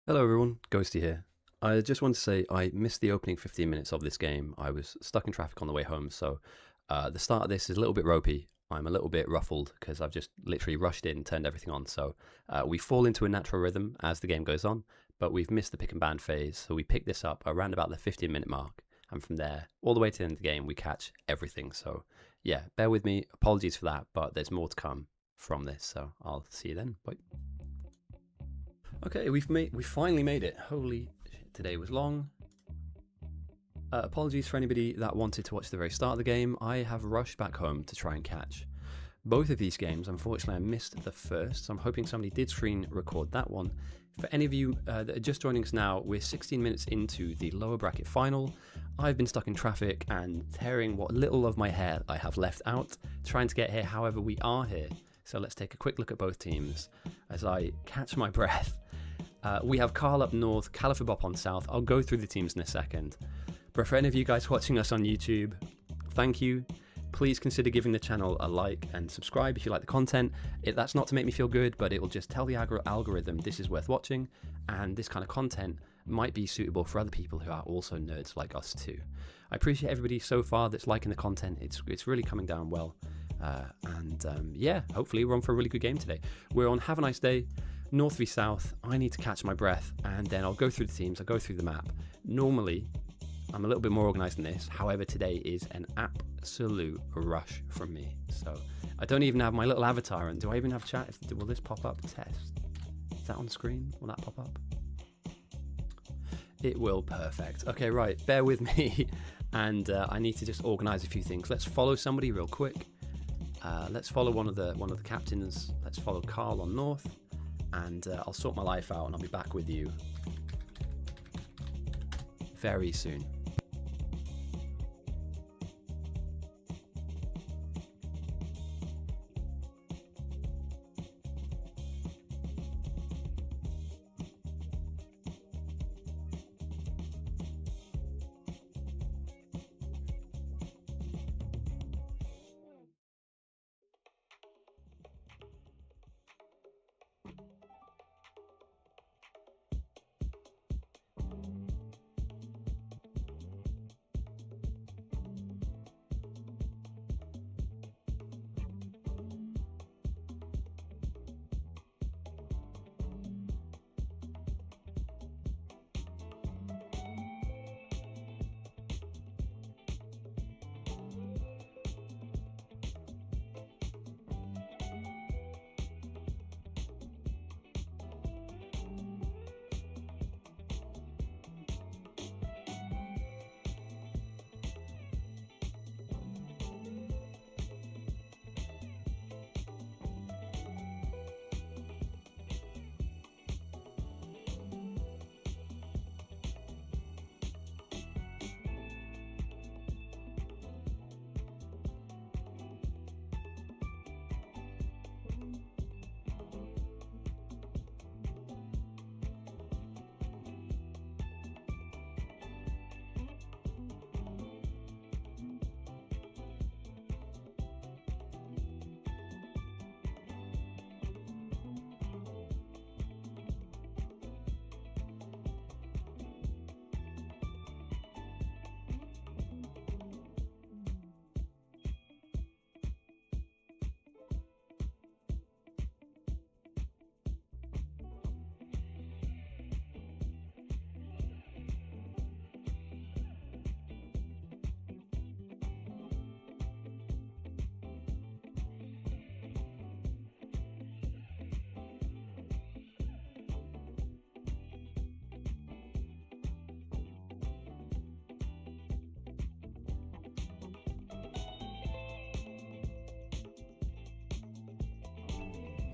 Hello everyone, Ghosty here. I just want to say I missed the opening 15 minutes of this game. I was stuck in traffic on the way home, so the start of this is a little bit ropey. I'm a little bit ruffled because I've just literally rushed in, turned everything on. So we fall into a natural rhythm as the game goes on, but we've missed the pick and ban phase. So we pick this up around about the 15-minute mark, and from there, all the way to the end of the game, we catch everything. So yeah, bear with me. Apologies for that, but there's more to come from this. So I'll see you then. Bye. Okay, we finally made it. Holy shit, today was long. Apologies for anybody that wanted to watch the very start of the game. I have rushed back home to try and catch both of these games. Unfortunately, I missed the first, so I'm hoping somebody did screen record that one. For any of you that are just joining us now, we're 16 minutes into the lower bracket final. I've been stuck in traffic and tearing what little of my hair I have left out, trying to get here. However, we are here. So let's take a quick look at both teams as I catch my breath. We have Carl up north, califerbopbop on south. I'll go through the teams in a second. But for any of you guys watching us on YouTube, thank you. Please consider giving the channel a like and subscribe if you like the content. That's not to make me feel good, but it will just tell the algorithm this is worth watching, and this kind of content might be suitable for other people who are also nerds like us too. I appreciate everybody so far that's liking the content. It's really coming down well. Yeah, hopefully we're on for a really good game today. We're on Have a Nice Day. North v South. I need to catch my breath, and then I'll go through the teams, I'll go through the map. Normally, I'm a little bit more organised than this. However, today is an absolute rush from me. So I don't even have my little avatar, and do I even have chat? Will this pop up? Test. Is that on screen? Will that pop up? It will. Perfect. Okay, right. Bear with me, and I need to just organise a few things. Let's follow somebody real quick. Let's follow one of the captains. Let's follow Carl on north. And I'll sort my life out and I'll be back with you very soon.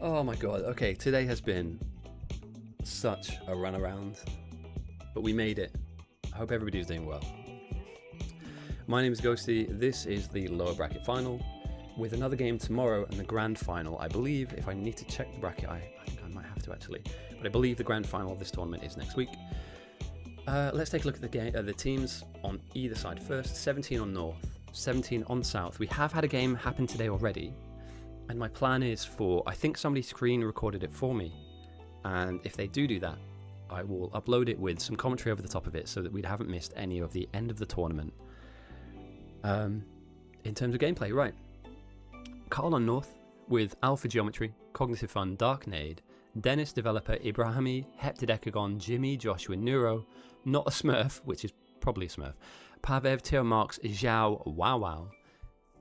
Oh my god, okay, today has been such a runaround, but we made it. I hope everybody's doing well. My name is Ghosty, this is the lower bracket final, with another game tomorrow and the grand final. I believe, if I need to check the bracket, I think I might have to actually, but I believe the grand final of this tournament is next week. Let's take a look at the teams on either side first. 17 on north, 17 on south. We have had a game happen today already, and my plan is for, I think somebody screen recorded it for me, and if they do that, I will upload it with some commentary over the top of it so that we haven't missed any of the end of the tournament. In terms of gameplay, right. Carl on North with Alpha Geometry, Cognitive Fun, Darknade, Dennis Developer, Ibrahimi, Heptadecagon, Jimmy, Joshua Neuro, Not a Smurf, which is probably a Smurf, Pavev, Teo Marks, Zhao, Wow Wow,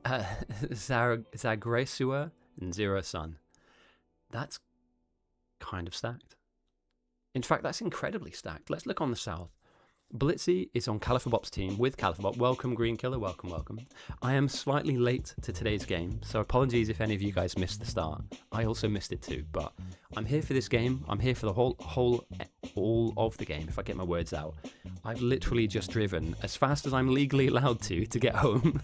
Zagresua, and Zero Sun. That's kind of stacked. In fact, that's incredibly stacked. Let's look on the south. Blitzy is on califerbop's team with califerbop. Welcome, Green Killer. Welcome, welcome. I am slightly late to today's game, so apologies if any of you guys missed the start. I also missed it too, but I'm here for this game. I'm here for the all of the game, if I get my words out. I've literally just driven as fast as I'm legally allowed to get home.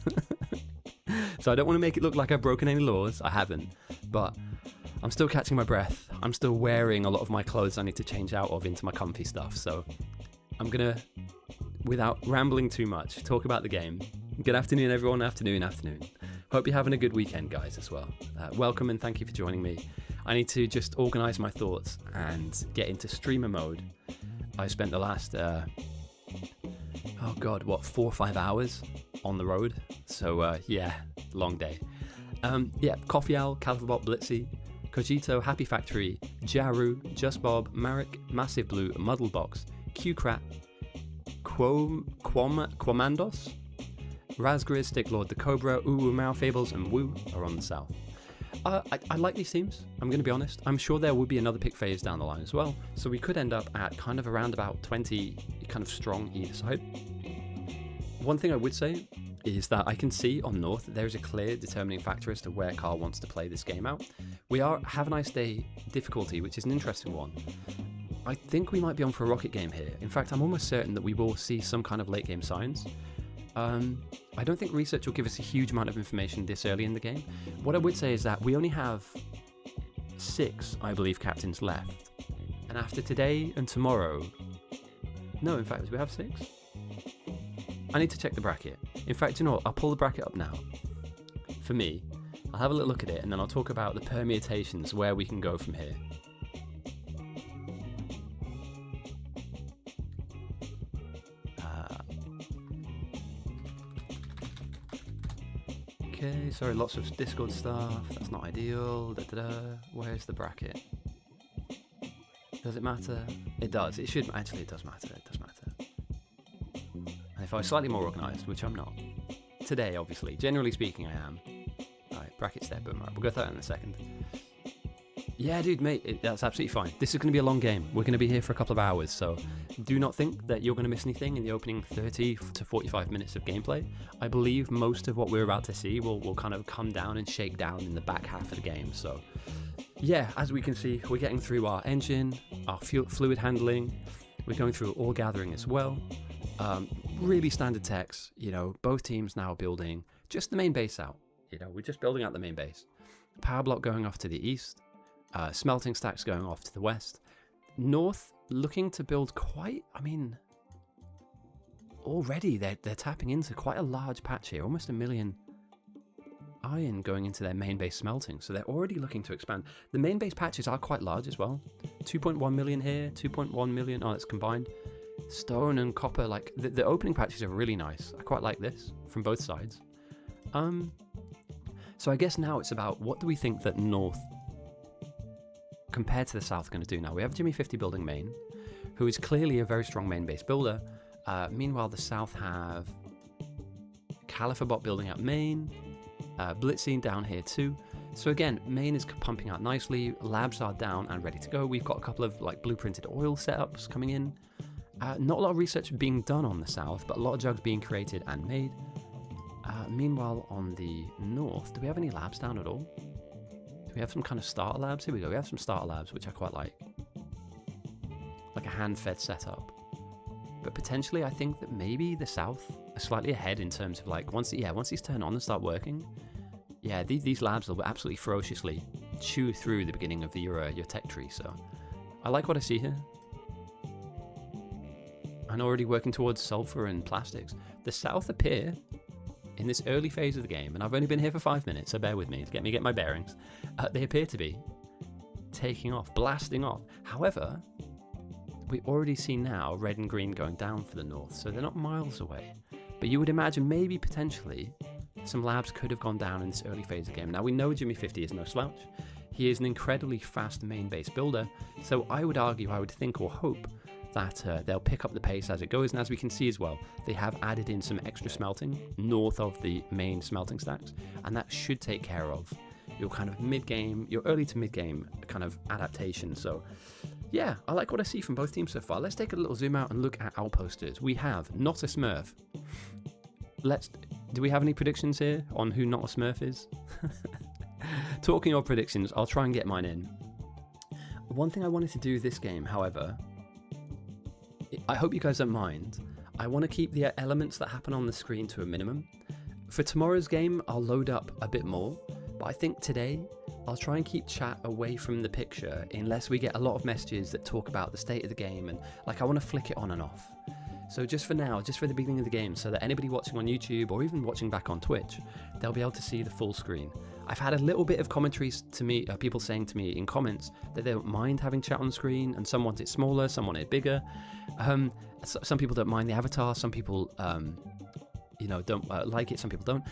So I don't want to make it look like I've broken any laws. I haven't, but I'm still catching my breath. I'm still wearing a lot of my clothes I need to change out of into my comfy stuff, so I'm gonna, without rambling too much, talk about the game. Good afternoon, everyone. Afternoon. Hope you're having a good weekend, guys, as well. Welcome and thank you for joining me. I need to just organize my thoughts and get into streamer mode. I spent the last, 4 or 5 hours on the road. So, yeah, long day. Coffee Owl, Califerbop, Blitzy, Kojito, Happy Factory, Jaru, Just Bob, Marek, Massive Blue, Muddlebox, Qcrat, Quamandos, Razgriz, Sticklord, The Cobra, Uwu, Mao Fables, and Woo are on the south. I like these teams, I'm going to be honest. I'm sure there will be another pick phase down the line as well, so we could end up at kind of around about 20 kind of strong either side. One thing I would say is that I can see on North there is a clear determining factor as to where Carl wants to play this game out. We are Have a Nice Day difficulty, which is an interesting one. I think we might be on for a rocket game here. In fact, I'm almost certain that we will see some kind of late game signs. I don't think research will give us a huge amount of information this early in the game. What I would say is that we only have 6, I believe, captains left. And after today and tomorrow... No, in fact, do we have 6? I need to check the bracket. In fact, you know what? I'll pull the bracket up now. For me, I'll have a little look at it and then I'll talk about the permutations where we can go from here. Okay, sorry, lots of Discord stuff. That's not ideal. Where's the bracket? Does it matter? It does. It should. Actually, it does matter. It does matter. And if I was slightly more organised, which I'm not, today, obviously, generally speaking, I am. Alright, brackets there, boom. Right, we'll go through that in a second. Yeah, dude, mate, that's absolutely fine. This is going to be a long game. We're going to be here for a couple of hours, so do not think that you're going to miss anything in the opening 30 to 45 minutes of gameplay. I believe most of what we're about to see will kind of come down and shake down in the back half of the game. So, yeah, as we can see, we're getting through our engine, our fluid handling. We're going through ore gathering as well. Really standard techs, you know, both teams now building just the main base out. You know, we're just building out the main base. Power block going off to the east. Smelting stacks going off to the west. North looking to build quite, I mean, already they're tapping into quite a large patch here, almost 1 million iron going into their main base smelting, so they're already looking to expand. The main base patches are quite large as well. 2.1 million here, 2.1 million, oh, it's combined. Stone and copper, like, the opening patches are really nice. I quite like this from both sides. So I guess now it's about what do we think that North compared to the south going to do now. We have Jimmy 50 building main, who is clearly a very strong main base builder. Meanwhile, the south have califerbop building out main, blitzing down here too. So again, main is pumping out nicely, labs are down and ready to go. We've got a couple of like blueprinted oil setups coming in. Not a lot of research being done on the south, but a lot of jugs being created and made. Meanwhile, on the north, do we have any labs down at all? Do we have some kind of starter labs? Here we go. We have some starter labs, which I quite like. Like a hand-fed setup. But potentially, I think that maybe the south are slightly ahead in terms of like, once these turn on and start working, yeah, these labs will absolutely ferociously chew through the beginning of your tech tree. So I like what I see here. And already working towards sulfur and plastics. The south appear, in this early phase of the game, and I've only been here for 5 minutes, so bear with me to get my bearings, they appear to be taking off, blasting off. However, we already see now red and green going down for the north, so they're not miles away. But you would imagine maybe potentially some labs could have gone down in this early phase of the game. Now we know Jimmy50 is no slouch. He is an incredibly fast main base builder, so I would argue, I would think or hope that they'll pick up the pace as it goes. And as we can see as well, they have added in some extra smelting north of the main smelting stacks, and that should take care of your kind of mid-game, your early to mid-game kind of adaptation. So yeah, I like what I see from both teams so far. Let's take a little zoom out and look at outposters. We have Not a Smurf. Do we have any predictions here on who Not a Smurf is? Talking of predictions, I'll try and get mine in. One thing I wanted to do this game, however, I hope you guys don't mind, I want to keep the elements that happen on the screen to a minimum. For tomorrow's game, I'll load up a bit more, but I think today, I'll try and keep chat away from the picture unless we get a lot of messages that talk about the state of the game, and like I want to flick it on and off. So just for now, just for the beginning of the game, so that anybody watching on YouTube or even watching back on Twitch, they'll be able to see the full screen. I've had a little bit of commentaries to me, people saying to me in comments that they don't mind having chat on the screen, and some want it smaller, some want it bigger. Some people don't mind the avatar, some people, don't like it, some people don't.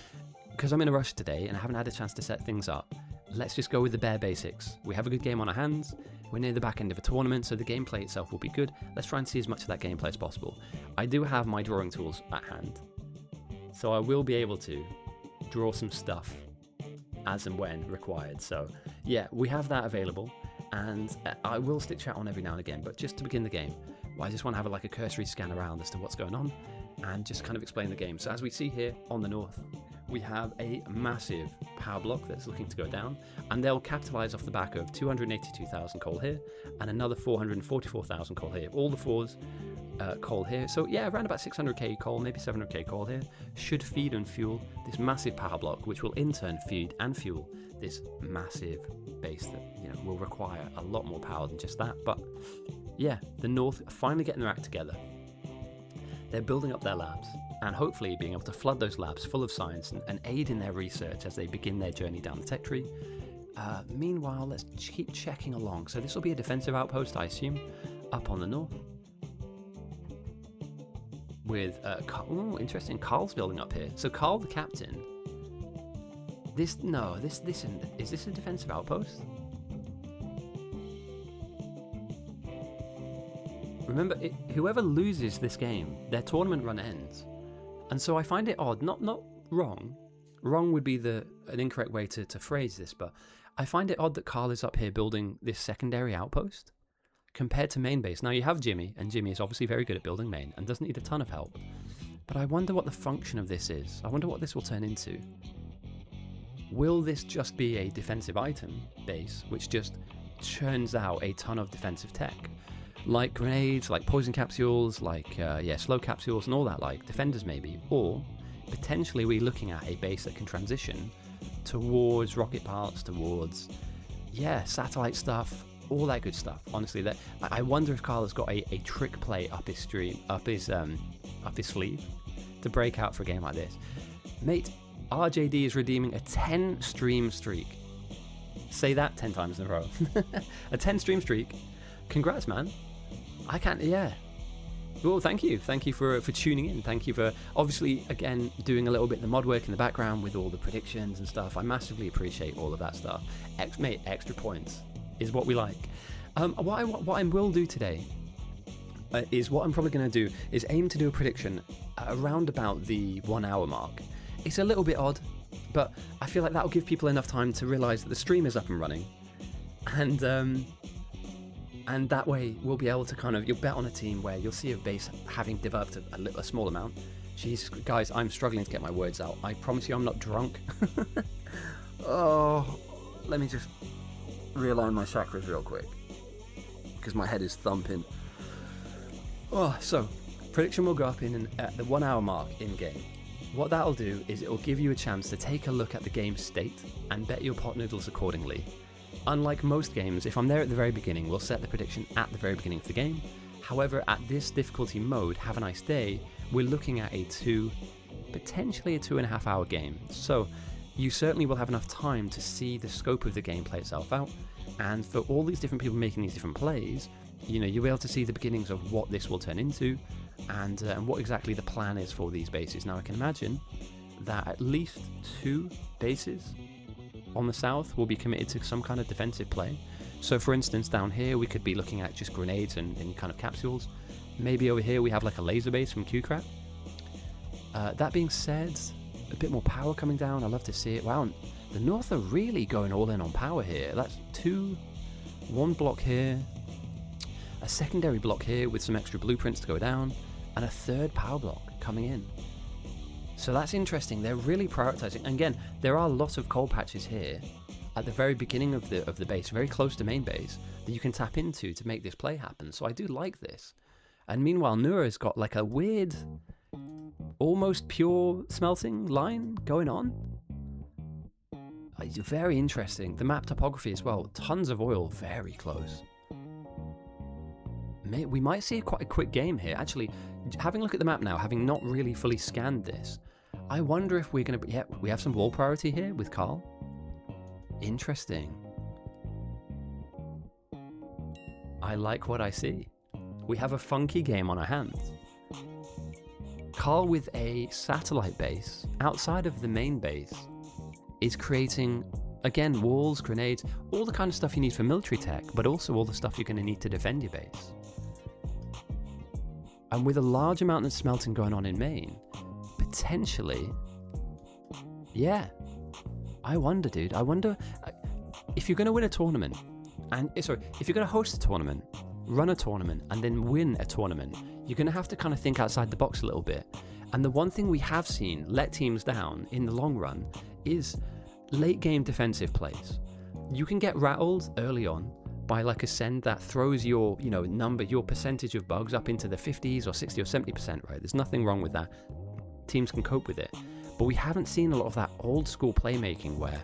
Because I'm in a rush today and I haven't had a chance to set things up, let's just go with the bare basics. We have a good game on our hands. We're near the back end of a tournament, so the gameplay itself will be good. Let's try and see as much of that gameplay as possible. I do have my drawing tools at hand, so I will be able to draw some stuff as and when required. So yeah, we have that available, and I will stick chat on every now and again, but just to begin the game, I just want to have a cursory scan around as to what's going on and just kind of explain the game. So as we see here on the north, we have a massive power block that's looking to go down, and they'll capitalize off the back of 282,000 coal here and another 444,000 coal here. All the fours coal here. So yeah, around about 600k coal, maybe 700k coal here, should feed and fuel this massive power block, which will in turn feed and fuel this massive base that will require a lot more power than just that. But yeah, the north are finally getting their act together. They're building up their labs, and hopefully being able to flood those labs full of science and aid in their research as they begin their journey down the tech tree. Meanwhile, let's keep checking along. So this will be a defensive outpost, I assume, up on the north. With, interesting, Carl's building up here. So Carl, the captain, is this a defensive outpost? Remember, whoever loses this game, their tournament run ends. And so I find it odd, not wrong. Wrong would be an incorrect way to phrase this, but I find it odd that Carl is up here building this secondary outpost compared to main base. Now you have Jimmy, and Jimmy is obviously very good at building main and doesn't need a ton of help. But I wonder what the function of this is. I wonder what this will turn into. Will this just be a defensive item base, which just churns out a ton of defensive tech? Like grenades, like poison capsules, like slow capsules and all that, like defenders maybe. Or potentially we're looking at a base that can transition towards rocket parts, towards satellite stuff, all that good stuff. Honestly, that I wonder if Carl has got a trick play up his sleeve to break out for a game like this. Mate, RJD is redeeming a 10 stream streak. Say that 10 times in a row. A 10 stream streak. Congrats, man. I can't, Well, thank you. Thank you for tuning in. Thank you for, obviously, again, doing a little bit of the mod work in the background with all the predictions and stuff. I massively appreciate all of that stuff. Mate, extra points is what we like. What I will do today is what I'm probably going to do is aim to do a prediction around about the 1 hour mark. It's a little bit odd, but I feel like that'll give people enough time to realise that the stream is up and running. And that way we'll be able to you'll bet on a team where you'll see a base having developed a small amount. Jesus, guys, I'm struggling to get my words out. I promise you I'm not drunk. Oh, let me just realign my chakras real quick, because my head is thumping. Oh, so, prediction will go up at the 1 hour mark in game. What that'll do is it will give you a chance to take a look at the game's state and bet your pot noodles accordingly. Unlike most games, if I'm there at the very beginning, we'll set the prediction at the very beginning of the game. However, at this difficulty mode, Have a Nice Day, we're looking at potentially a 2.5 hour game. So you certainly will have enough time to see the scope of the game play itself out. And for all these different people making these different plays, you know, you'll be able to see the beginnings of what this will turn into, and what exactly the plan is for these bases. Now, I can imagine that at least 2 bases on the south will be committed to some kind of defensive play. So, for instance, down here we could be looking at just grenades and kind of capsules. Maybe over here we have like a laser base from QCrap. That being said, a bit more power coming down. I love to see it. Wow, the North are really going all in on power here. That's 1 block here, a secondary block here with some extra blueprints to go down, and a 3rd power block coming in. So that's interesting. They're really prioritizing. And again, there are lots of coal patches here at the very beginning of the base, very close to main base, that you can tap into to make this play happen. So I do like this. And meanwhile, Nura's got like a weird, almost pure smelting line going on. It's very interesting. The map topography as well. Tons of oil, very close. We might see quite a quick game here. Actually, having a look at the map now, having not really fully scanned this, I wonder if we're going to... Yeah, we have some wall priority here with Carl. Interesting. I like what I see. We have a funky game on our hands. Carl with a satellite base outside of the main base is creating, again, walls, grenades, all the kind of stuff you need for military tech, but also all the stuff you're going to need to defend your base. And with a large amount of smelting going on in Maine, potentially, yeah, I wonder, dude, I wonder if you're going to win a tournament, and sorry, if you're going to host a tournament, run a tournament, and then win a tournament, you're going to have to kind of think outside the box a little bit. And the one thing we have seen let teams down in the long run is late game defensive plays. You can get rattled early on by like a send that throws your, you know, your percentage of bugs up into the 50s or 60 or 70%, right? There's nothing wrong with that. Teams can cope with it. But we haven't seen a lot of that old school playmaking where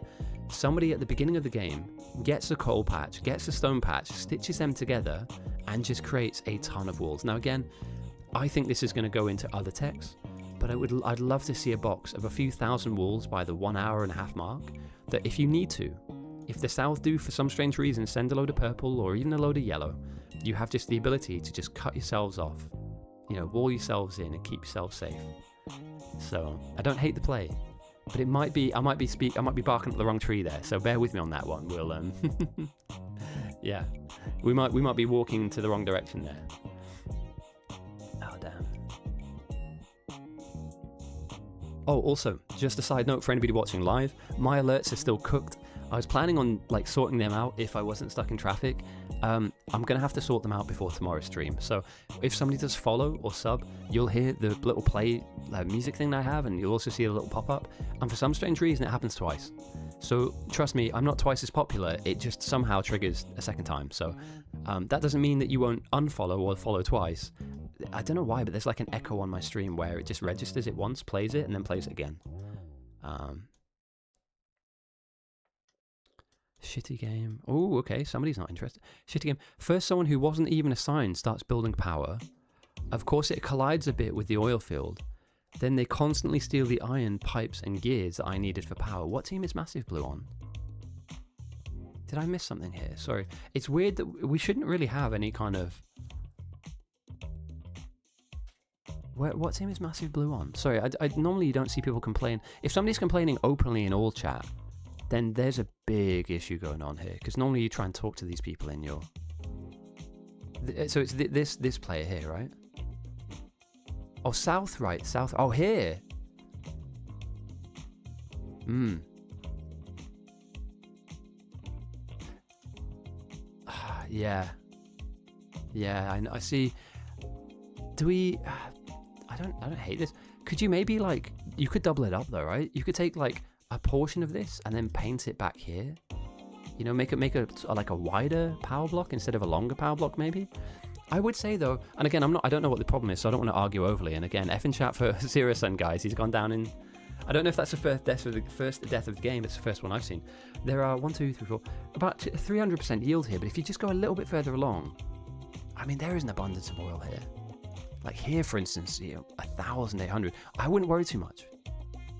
somebody at the beginning of the game gets a coal patch, gets a stone patch, stitches them together, and just creates a ton of walls. Now again, I think this is going to go into other techs, but I'd love to see a box of a few thousand walls by the 1 hour and a half mark, that if you need to, if the South do for some strange reason send a load of purple or even a load of yellow, you have just the ability to just cut yourselves off, you know, wall yourselves in and keep yourselves safe. So I don't hate the play, but it might be I might be barking up the wrong tree there. So bear with me on that one. We'll yeah, we might be walking to the wrong direction there. Oh damn. Oh, also, just a side note for anybody watching live, my alerts are still cooked. I was planning on like sorting them out if I wasn't stuck in traffic. I'm gonna have to sort them out before tomorrow's stream. So if somebody does follow or sub, you'll hear the little play music thing that I have, and you'll also see a little pop-up. And for some strange reason, it happens twice. So trust me, I'm not twice as popular. It just somehow triggers a second time. So that doesn't mean that you won't unfollow or follow twice. I don't know why, but there's like an echo on my stream where it just registers it once, plays it, and then plays it again. Shitty game. Oh, okay, somebody's not interested. Shitty game. First, someone who wasn't even assigned starts building power. Of course, it collides a bit with the oil field. Then they constantly steal the iron, pipes, and gears that I needed for power. What team is Massive Blue on? Did I miss something here? Sorry. It's weird that we shouldn't really have any kind of... What team is Massive Blue on? Sorry, I normally you don't see people complain. If somebody's complaining openly in all chat, then there's a big issue going on here, because normally you try and talk to these people in your... So it's this player here, right? Oh, South, right? South. Oh, here. Yeah. Yeah, I see. Do we... I don't hate this. Could you maybe like... You could double it up though, right? You could take like a portion of this and then paint it back here. You know, make a like a wider power block instead of a longer power block maybe. I would say though, and again, I don't know what the problem is, so I don't want to argue overly. And again, F in chat for Zero Sun, guys. He's gone down in... I don't know if that's the first death of the game. It's the first one I've seen. There are 1, 2, 3, 4, about 300% yield here. But if you just go a little bit further along, I mean, there is an abundance of oil here. Like here, for instance, you know, 1,800. I wouldn't worry too much.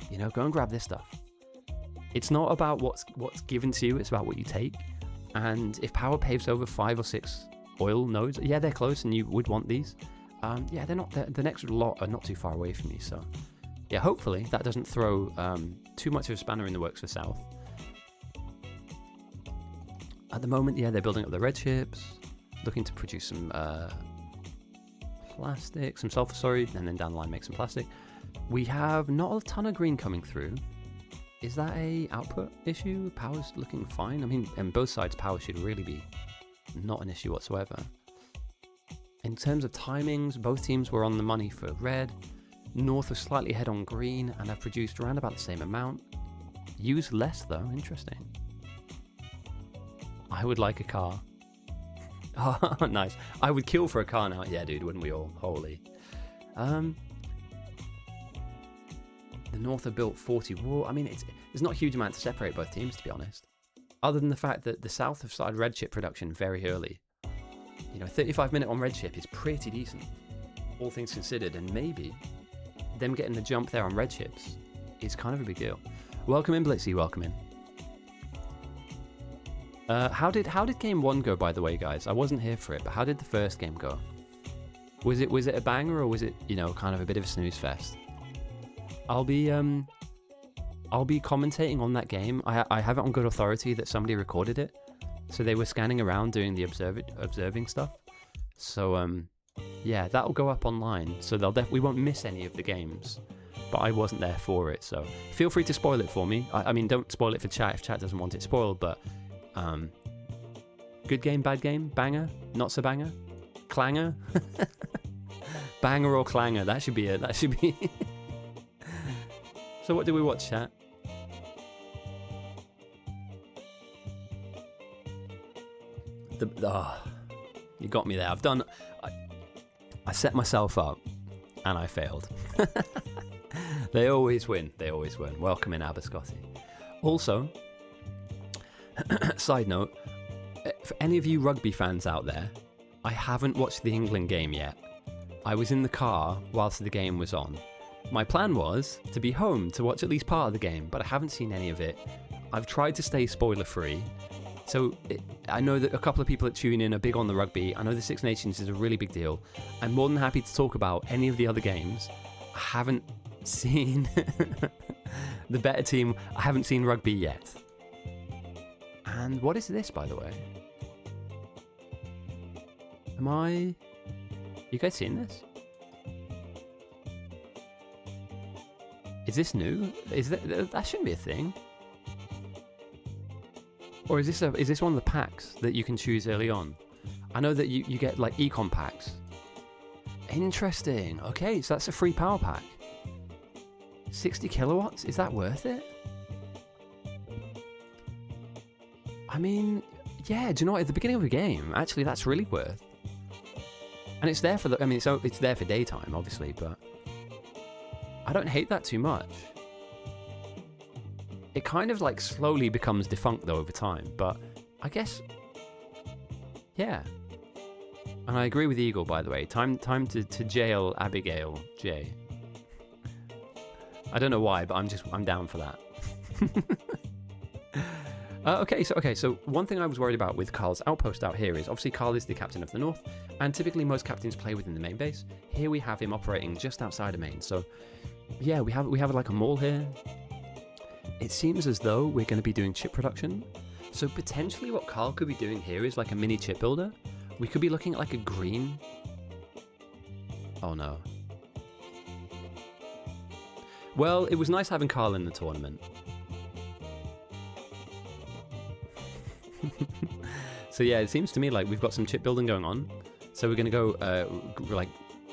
You know, go and grab this stuff. It's not about what's given to you. It's about what you take. And if power paves over 5 or 6 oil nodes. Yeah, they're close, and you would want these. Yeah, they're not. The next lot are not too far away from me, so yeah. Hopefully that doesn't throw too much of a spanner in the works for South. At the moment, yeah, they're building up the red ships, looking to produce some plastic, some sulfur, sorry, and then down the line make some plastic. We have not a ton of green coming through. Is that a output issue? Power's looking fine. I mean, on both sides, power should really be not an issue whatsoever. In terms of timings, both teams were on the money for red. North was slightly ahead on green and have produced around about the same amount. Used less though, interesting. I would like a car. Oh, nice. I would kill for a car now. Yeah, dude, wouldn't we all? Holy. The North have built 40 wall. I mean, there's not a huge amount to separate both teams, to be honest. Other than the fact that the South have started red ship production very early. You know, 35-minute on red ship is pretty decent, all things considered, and maybe them getting the jump there on red ships is kind of a big deal. Welcome in, Blitzy, welcome in. How did game 1 go, by the way, guys? I wasn't here for it, but how did the first game go? Was it a banger, or was it, you know, kind of a bit of a snooze fest? I'll be commentating on that game. I have it on good authority that somebody recorded it, so they were scanning around doing the observing stuff. So yeah, that'll go up online, so we won't miss any of the games. But I wasn't there for it, so feel free to spoil it for me. I mean, don't spoil it for chat if chat doesn't want it spoiled. But good game, bad game, banger, not so banger, clanger, banger or clanger. That should be it. That should be. So what do we watch, chat? You got me there. I set myself up and I failed. They always win. They always win. Welcome in, Abascotti. Also, side note, for any of you rugby fans out there, I haven't watched the England game yet. I was in the car whilst the game was on. My plan was to be home to watch at least part of the game, but I haven't seen any of it. I've tried to stay spoiler free. So I know that a couple of people that tune in are big on the rugby. I know the Six Nations is a really big deal. I'm more than happy to talk about any of the other games. I haven't seen the better team. I haven't seen rugby yet. And what is this, by the way? You guys seen this? Is this new? That shouldn't be a thing. Or is this one of the packs that you can choose early on? I know that you get like econ packs. Interesting. Okay, so that's a free power pack. 60 kilowatts? Is that worth it? I mean, yeah, do you know what? At the beginning of the game, actually, that's really worth. And it's there for it's there for daytime, obviously, but I don't hate that too much. It kind of like slowly becomes defunct though over time, but I guess, yeah. And I agree with Eagle, by the way. Time to jail Abigail J. I don't know why, but I'm down for that. Okay, so one thing I was worried about with Carl's outpost out here is obviously Carl is the captain of the North, and typically most captains play within the main base. Here we have him operating just outside of main. So yeah, we have like a mall here. It seems as though we're going to be doing chip production. So potentially what Carl could be doing here is like a mini chip builder. We could be looking at like a green. Oh no. Well, it was nice having Carl in the tournament. So yeah, it seems to me like we've got some chip building going on. So we're going to go like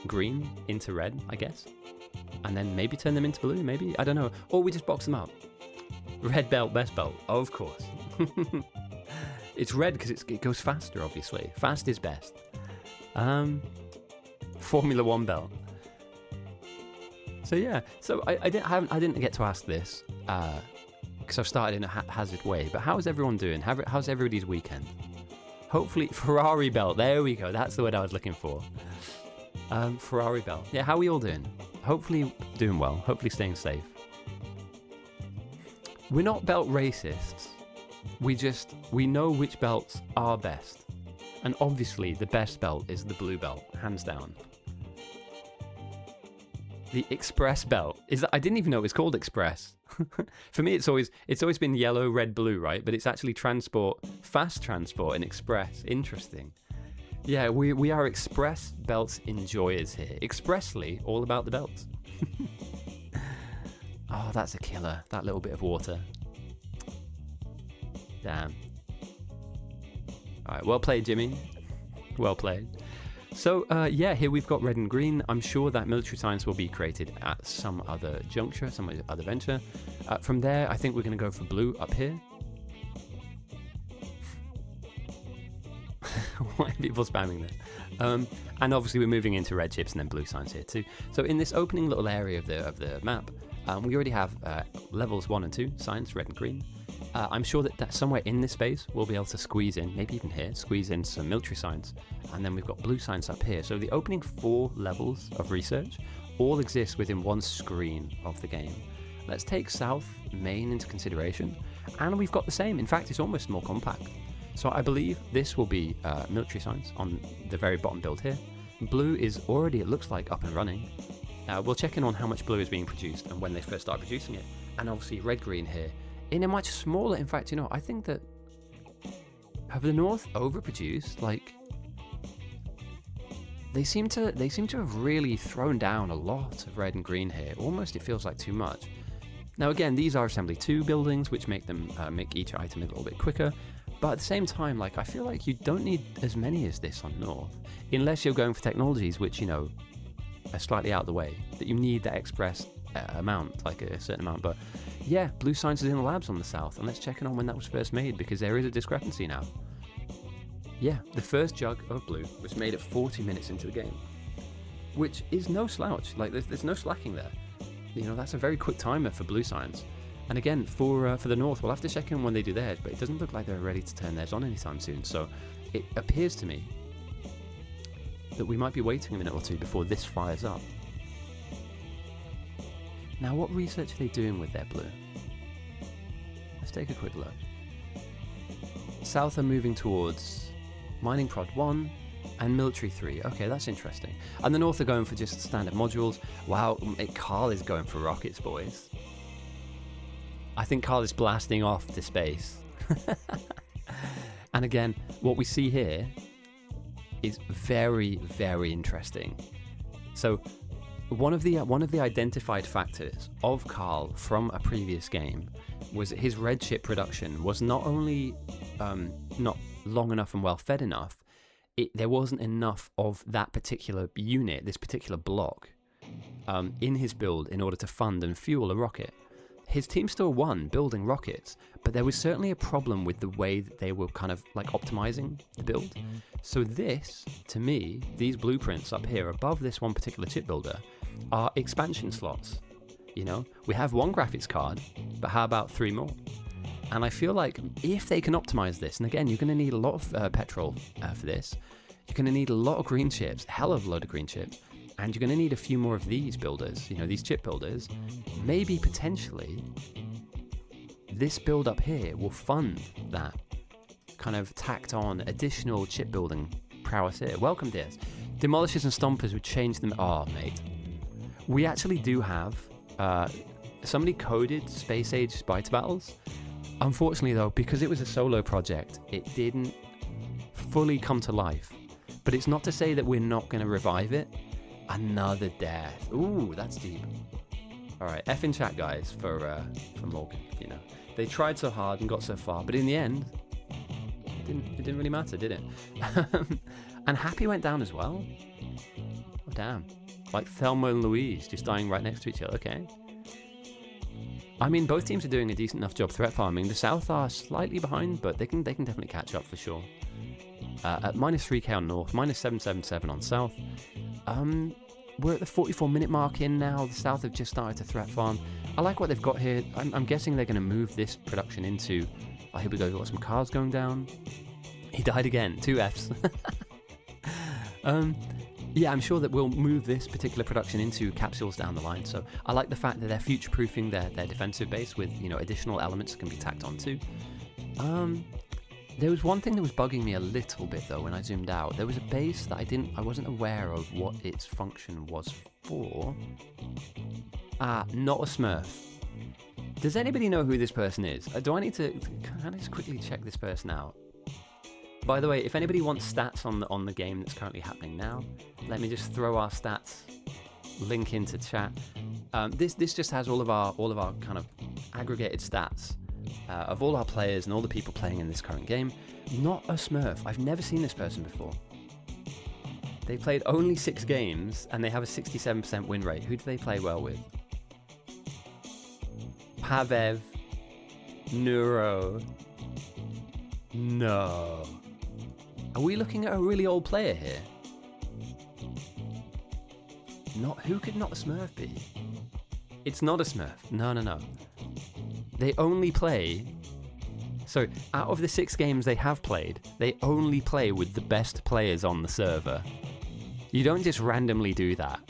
green into red, I guess. And then maybe turn them into blue, maybe? I don't know. Or we just box them up. Red belt, best belt. Oh, of course. It's red because it goes faster, obviously. Fast is best. Formula 1 belt. So yeah. So I didn't get to ask this because I've started in a haphazard way. But how's everyone doing? How's everybody's weekend? Hopefully, Ferrari belt. There we go. That's the word I was looking for. Ferrari belt. Yeah, how are we all doing? Hopefully doing well. Hopefully staying safe. We're not belt racists. We know which belts are best. And obviously the best belt is the blue belt, hands down. The Express belt I didn't even know it was called Express. For me, it's always been yellow, red, blue, right? But it's actually transport, fast transport, and express. Interesting. Yeah, we are Express belts enjoyers here. Expressly all about the belts. Oh, that's a killer. That little bit of water. Damn. All right, well played, Jimmy. Well played. So, yeah, here we've got red and green. I'm sure that military science will be created at some other juncture, some other venture. From there, I think we're going to go for blue up here. Why are people spamming there? And obviously we're moving into red chips and then blue science here too. So in this opening little area of the map, we already have levels 1 and 2, science, red and green. I'm sure that somewhere in this space we'll be able to squeeze in, maybe even here, squeeze in some military science, and then we've got blue science up here. So the opening 4 levels of research all exist within one screen of the game. Let's take South Main into consideration, and we've got the same. In fact, it's almost more compact. So I believe this will be military science on the very bottom build here. Blue is already, it looks like, up and running. We'll check in on how much blue is being produced and when they first start producing it. And obviously red-green here in a much smaller, in fact, you know, I think that, have the North overproduced? Like, they seem to have really thrown down a lot of red and green here. Almost it feels like too much. Now again, these are assembly 2 buildings, which make them make each item a little bit quicker. But at the same time, like, I feel like you don't need as many as this on North, unless you're going for technologies which, you know, are slightly out of the way, that you need that express amount, like a certain amount. But yeah, blue science is in the labs on the South, and let's check in on when that was first made, because there is a discrepancy now. Yeah, the first jug of blue was made at 40 minutes into the game, which is no slouch. Like, there's no slacking there. You know, that's a very quick timer for blue science. And again, for the North, we'll have to check in when they do theirs, but it doesn't look like they're ready to turn theirs on anytime soon. So it appears to me that we might be waiting a minute or two before this fires up. Now, what research are they doing with their blue? Let's take a quick look. South are moving towards mining prod 1 and military 3. Okay, that's interesting. And the North are going for just standard modules. Wow, Carl is going for rockets, boys. I think Carl is blasting off to space. And again, what we see here is very, very interesting. So one of the identified factors of Carl from a previous game was that his red chip production was not only not long enough and well fed enough, there wasn't enough of that particular unit, this particular block, in his build in order to fund and fuel a rocket. His team still won building rockets, but there was certainly a problem with the way that they were kind of like optimizing the build. So this, to me, these blueprints up here above this one particular chip builder are expansion slots. You know, we have 1 graphics card, but how about 3 more? And I feel like if they can optimize this, and again, you're going to need a lot of petrol for this, you're going to need a lot of green chips, a hell of a load of green chips, and you're going to need a few more of these builders, you know, these chip builders. Maybe potentially this build up here will fund that kind of tacked on additional chip building prowess here. Welcome, dears. Demolishers and stompers would change them. Oh, mate. We actually do have somebody coded space age spider battles. Unfortunately, though, because it was a solo project, it didn't fully come to life. But it's not to say that we're not going to revive it. Another death. Ooh, that's deep. All right, F in chat, guys, for Morgan. You know, they tried so hard and got so far, but in the end, it didn't really matter, did it? And Happy went down as well. Oh damn! Like Thelma and Louise just dying right next to each other. Okay. I mean, both teams are doing a decent enough job threat farming. The South are slightly behind, but they can definitely catch up for sure. At -3k on North, -777 on South. We're at the 44-minute mark in now. The South have just started to threat farm. I like what they've got here. I'm guessing they're going to move this production into... Oh, here we go. We've got some cars going down. He died again. 2 Fs. Yeah, I'm sure that we'll move this particular production into capsules down the line. So I like the fact that they're future-proofing their defensive base with, you know, additional elements that can be tacked on too. There was one thing that was bugging me a little bit though when I zoomed out. There was a base that I wasn't aware of what its function was for. Ah, not a Smurf. Does anybody know who this person is? Do I need to kind of just quickly check this person out? By the way, if anybody wants stats on the game that's currently happening now, let me just throw our stats link into chat. This just has all of our kind of aggregated stats of all our players and all the people playing in this current game. Not a Smurf. I've never seen this person before. They played only 6 games and they have a 67% win rate. Who do they play well with? Pavev, Neuro. No. Are we looking at a really old player here? Who could not a Smurf be? It's not a Smurf. No. They only play... So, out of the 6 games they have played, they only play with the best players on the server. You don't just randomly do that.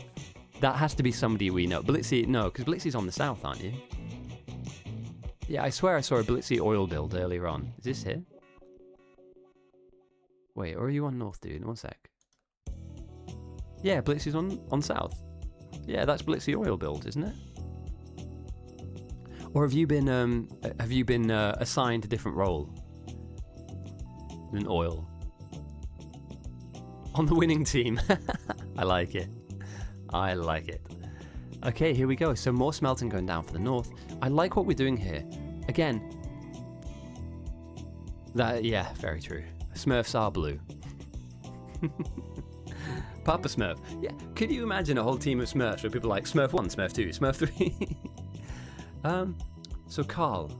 That has to be somebody we know. Blitzy, no, because Blitzy's on the south, aren't you? Yeah, I swear I saw a Blitzy oil build earlier on. Is this here? Wait, or are you on north, dude? One sec. Yeah, Blitzy's on south. Yeah, that's Blitzy oil build, isn't it? Or have you been assigned a different role than oil on the winning team? I like it. I like it. Okay, here we go. So more smelting going down for the north. I like what we're doing here. Again, yeah, very true. Smurfs are blue. Papa Smurf. Yeah, could you imagine a whole team of Smurfs where people are like Smurf 1, Smurf 2, Smurf 3? So Carl.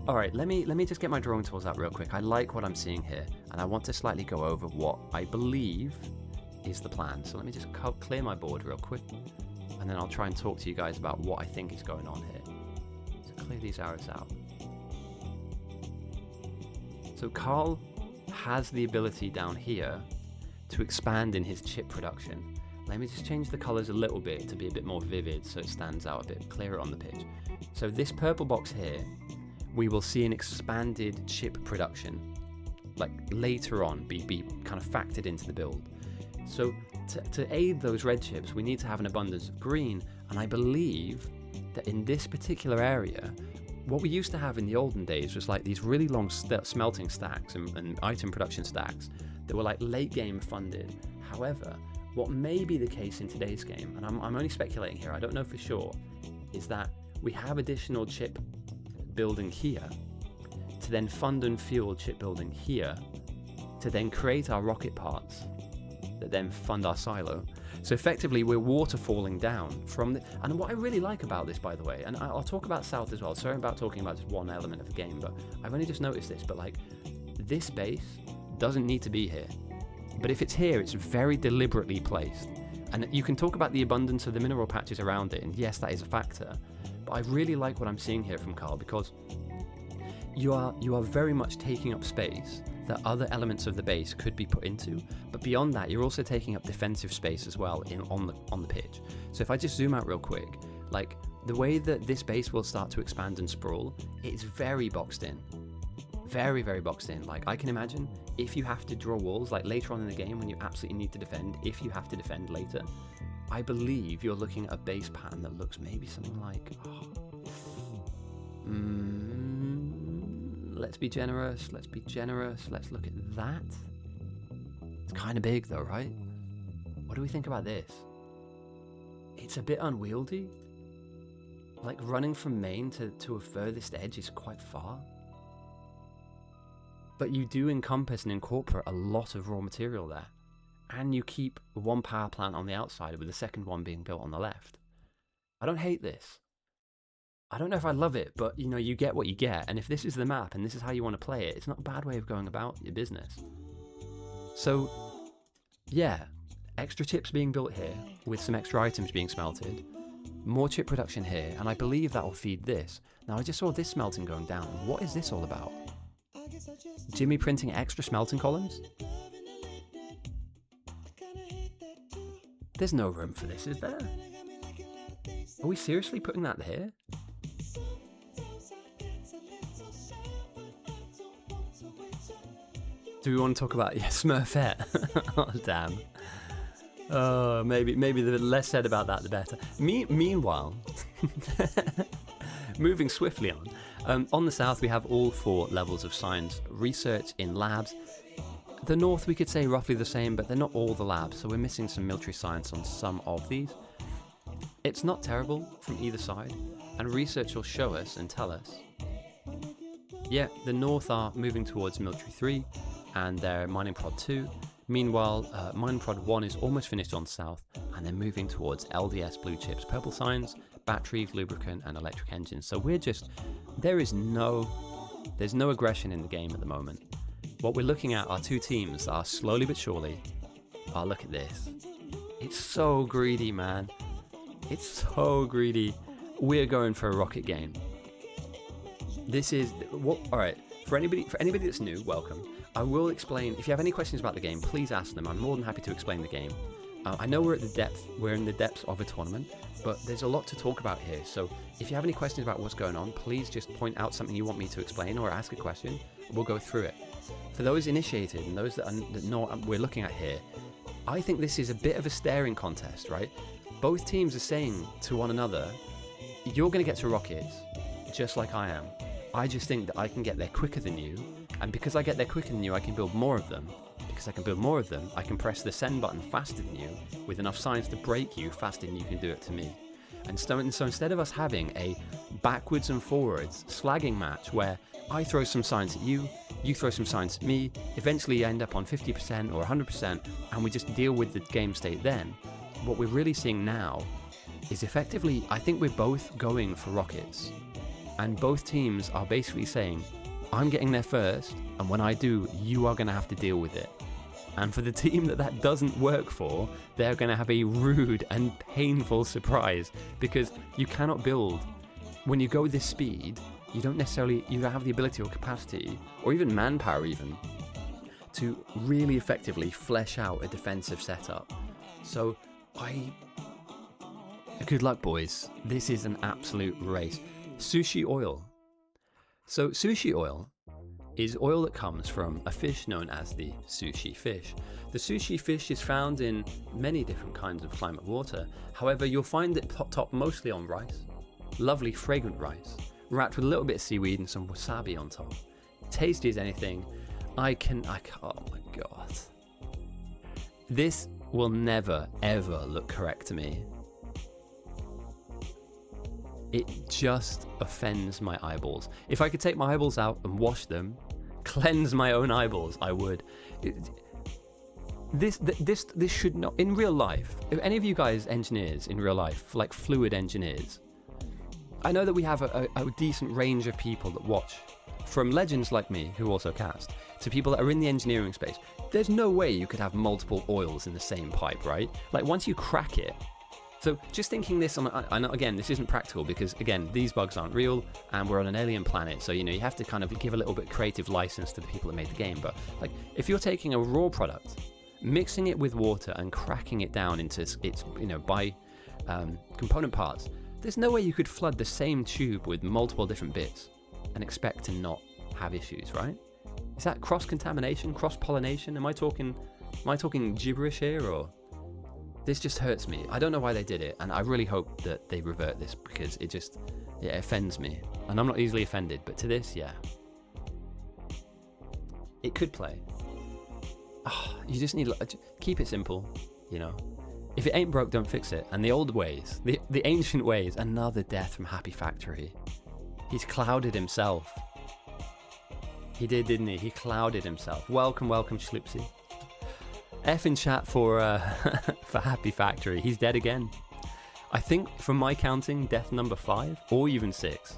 Alright, let me just get my drawing tools out real quick. I like what I'm seeing here, and I want to slightly go over what I believe is the plan. So let me just clear my board real quick, and then I'll try and talk to you guys about what I think is going on here. So clear these arrows out. So Carl has the ability down here to expand in his chip production. Let me just change the colors a little bit to be a bit more vivid so it stands out a bit clearer on the pitch. So this purple box here, we will see an expanded chip production, like later on, be kind of factored into the build. So to aid those red chips, we need to have an abundance of green, and I believe that in this particular area, what we used to have in the olden days was like these really long smelting stacks and item production stacks that were like late game funded. However, what may be the case in today's game, and I'm only speculating here, I don't know for sure, is that we have additional chip building here to then fund and fuel chip building here to then create our rocket parts that then fund our silo. So effectively we're waterfalling down from the, and what I really like about this, by the way, and I'll talk about South as well, sorry about talking about just one element of the game, but I've only just noticed this, but like this base doesn't need to be here, but if it's here, it's very deliberately placed. And you can talk about the abundance of the mineral patches around it, and yes, that is a factor, but I really like what I'm seeing here from Carl, because you are very much taking up space that other elements of the base could be put into, but beyond that, you're also taking up defensive space as well on the pitch. So if I just zoom out real quick, like the way that this base will start to expand and sprawl, it's very boxed in. Very, very boxed in. Like I can imagine if you have to draw walls, like later on in the game when you absolutely need to defend, if you have to defend later, I believe you're looking at a base pattern that looks maybe something like, let's be generous, let's look at that. It's kind of big though, right? What do we think about this? It's a bit unwieldy. Like running from main to a furthest edge is quite far. But you do encompass and incorporate a lot of raw material there. And you keep one power plant on the outside with the second one being built on the left. I don't hate this. I don't know if I love it, but you know, you get what you get. And if this is the map and this is how you want to play it, it's not a bad way of going about your business. So yeah, extra chips being built here with some extra items being smelted, more chip production here, and I believe that will feed this. Now I just saw this smelting going down. What is this all about? Jimmy printing extra smelting columns? There's no room for this, is there? Are we seriously putting that here? Do we want to talk about Smurfette? Oh damn. Maybe the less said about that, the better. Meanwhile, moving swiftly on the south we have all 4 levels of science research in labs. The north we could say roughly the same, but they're not all the labs, so we're missing some military science on some of these. It's not terrible from either side, and research will show us and tell us. Yeah, the north are moving towards military 3 and they're mining prod 2. Meanwhile, mining prod 1 is almost finished on south, and they're moving towards LDS blue chips, purple science, batteries, lubricant and electric engines. So there's no aggression in the game at the moment. What we're looking at are 2 teams that are slowly but surely, oh look at this, it's so greedy, man, it's so greedy. We're going for a rocket game. This is what, alright, for anybody that's new, welcome. I will explain, if you have any questions about the game, please ask them. I'm more than happy to explain the game. I know we're in the depths of a tournament, but there's a lot to talk about here. So if you have any questions about what's going on, please just point out something you want me to explain or ask a question. We'll go through it. For those initiated and those that know what we're looking at here, I think this is a bit of a staring contest, right? Both teams are saying to one another, you're going to get to rockets just like I am. I just think that I can get there quicker than you, and because I get there quicker than you, I can build more of them. Because I can build more of them, I can press the send button faster than you, with enough science to break you faster than you can do it to me. And so instead of us having a backwards and forwards slagging match where I throw some science at you, you throw some science at me, eventually you end up on 50% or 100%, and we just deal with the game state then, what we're really seeing now is effectively, I think we're both going for rockets. And both teams are basically saying, I'm getting there first, and when I do, you are going to have to deal with it. And for the team that doesn't work for, they're going to have a rude and painful surprise, because you cannot build. When you go this speed, you don't have the ability or capacity, or even manpower even, to really effectively flesh out a defensive setup. So good luck, boys. This is an absolute race. Sushi oil. So sushi oil is oil that comes from a fish known as the sushi fish. The sushi fish is found in many different kinds of climate water. However, you'll find it topped mostly on rice. Lovely fragrant rice, wrapped with a little bit of seaweed and some wasabi on top. Tasty as anything. Oh my god. This will never ever look correct to me. It just offends my eyeballs. If I could take my eyeballs out and wash them, cleanse my own eyeballs, I would. This should not, in real life, if any of you guys engineers in real life, like fluid engineers, I know that we have a decent range of people that watch, from legends like me, who also cast, to people that are in the engineering space. There's no way you could have multiple oils in the same pipe, right? Like once you crack it. So just thinking this on, I know again, this isn't practical because again, these bugs aren't real and we're on an alien planet. So, you have to kind of give a little bit creative license to the people that made the game. But like if you're taking a raw product, mixing it with water and cracking it down into its by component parts, there's no way you could flood the same tube with multiple different bits and expect to not have issues, right? Is that cross-contamination, cross-pollination? Am I talking gibberish here, or? This just hurts me. I don't know why they did it, and I really hope that they revert this because it offends me. And I'm not easily offended, but to this, yeah. It could play. You just need keep it simple, If it ain't broke, don't fix it. And the old ways, the ancient ways, another death from Happy Factory. He's clouded himself. He did, didn't he? He clouded himself. Welcome, Schlipsy. F in chat for Happy Factory. He's dead again. I think from my counting, death number 5 or even 6.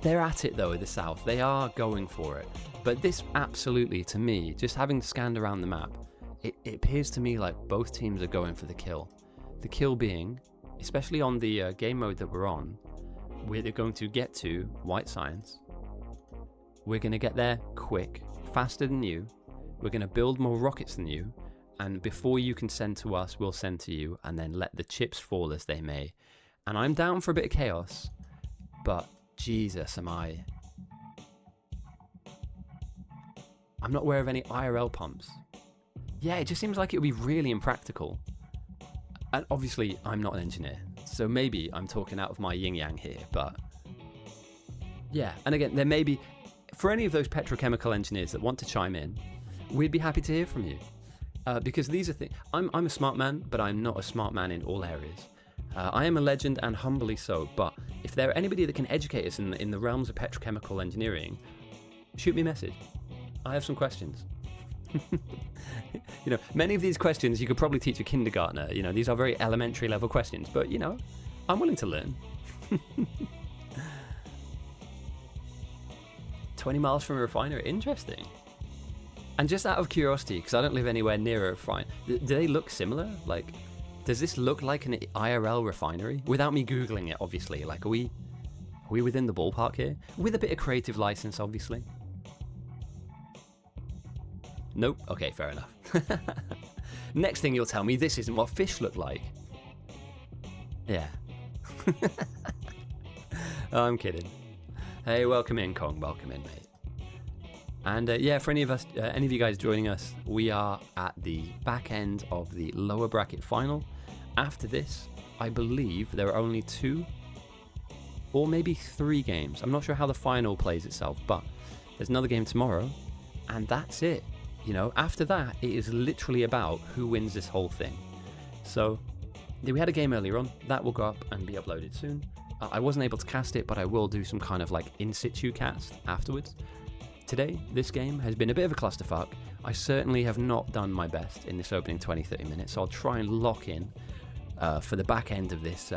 They're at it though in the south. They are going for it. But this absolutely, to me, just having scanned around the map, it appears to me like both teams are going for the kill. The kill being, especially on the game mode that we're on, we're going to get to white science. We're going to get there quick, faster than you. We're going to build more rockets than you, and before you can send to us, we'll send to you, and then let the chips fall as they may. And I'm down for a bit of chaos, but Jesus am I. I'm not aware of any IRL pumps. Yeah, it just seems like it would be really impractical. And obviously, I'm not an engineer, so maybe I'm talking out of my yin-yang here, but yeah. And again, there may be, for any of those petrochemical engineers that want to chime in, we'd be happy to hear from you. Because these are things, I'm a smart man, but I'm not a smart man in all areas. I am a legend, and humbly so, but if there are anybody that can educate us in the realms of petrochemical engineering, shoot me a message. I have some questions. Many of these questions you could probably teach a kindergartner. These are very elementary level questions, but I'm willing to learn. 20 miles from a refinery, interesting. And just out of curiosity, because I don't live anywhere near a refinery, do they look similar? Like, does this look like an IRL refinery? Without me Googling it, obviously. Like, are we within the ballpark here? With a bit of creative license, obviously. Nope. Okay, fair enough. Next thing you'll tell me, this isn't what fish look like. Yeah. Oh, I'm kidding. Hey, welcome in, Kong. Welcome in, mate. And for any of you guys joining us, we are at the back end of the lower bracket final. After this, I believe there are only 2 or maybe 3 games. I'm not sure how the final plays itself, but there's another game tomorrow, and that's it. After that, it is literally about who wins this whole thing. So, we had a game earlier on. That will go up and be uploaded soon. I wasn't able to cast it, but I will do some kind of like in situ cast afterwards. Today, this game has been a bit of a clusterfuck. I certainly have not done my best in this opening 20-30 minutes, so I'll try and lock in for the back end of this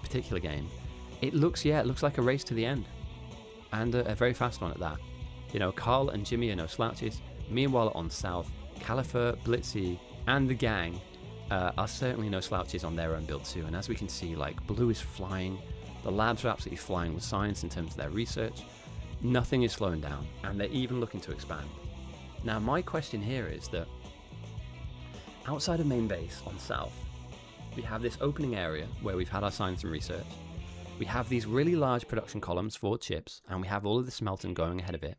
particular game. It looks like a race to the end, and a very fast one at that. Carl and Jimmy are no slouches. Meanwhile, on South, Califer, Blitzy, and the gang are certainly no slouches on their own build too. And as we can see, like, Blue is flying. The labs are absolutely flying with science in terms of their research. Nothing is slowing down, and they're even looking to expand. Now, my question here is that outside of main base on South, we have this opening area where we've had our science and research. We have these really large production columns for chips, and we have all of the smelting going ahead of it,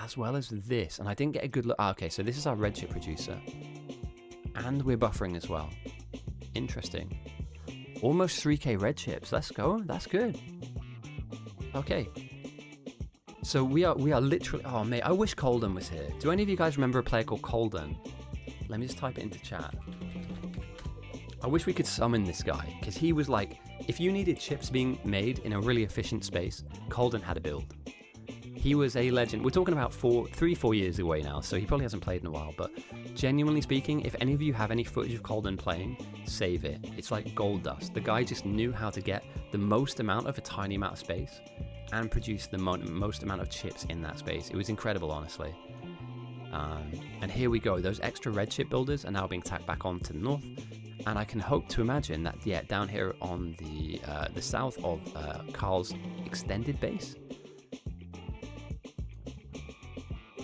as well as this. And I didn't get a good look. Okay, so this is our red chip producer, and we're buffering as well. Interesting. Almost 3k red chips. Let's go. That's good. Okay. So we are literally. Oh mate, I wish Colden was here. Do any of you guys remember a player called Colden? Let me just type it into chat. I wish we could summon this guy, because he was like, if you needed chips being made in a really efficient space, Colden had a build. He was a legend. We're talking about 3-4 years away now, so he probably hasn't played in a while, but genuinely speaking, if any of you have any footage of Colden playing, save it. It's like gold dust. The guy just knew how to get the most amount of a tiny amount of space and produce the most amount of chips in that space. It was incredible, honestly. And here we go. Those extra red chip builders are now being tacked back on to the north, and I can hope to imagine that, yeah, down here on the south of Carl's extended base,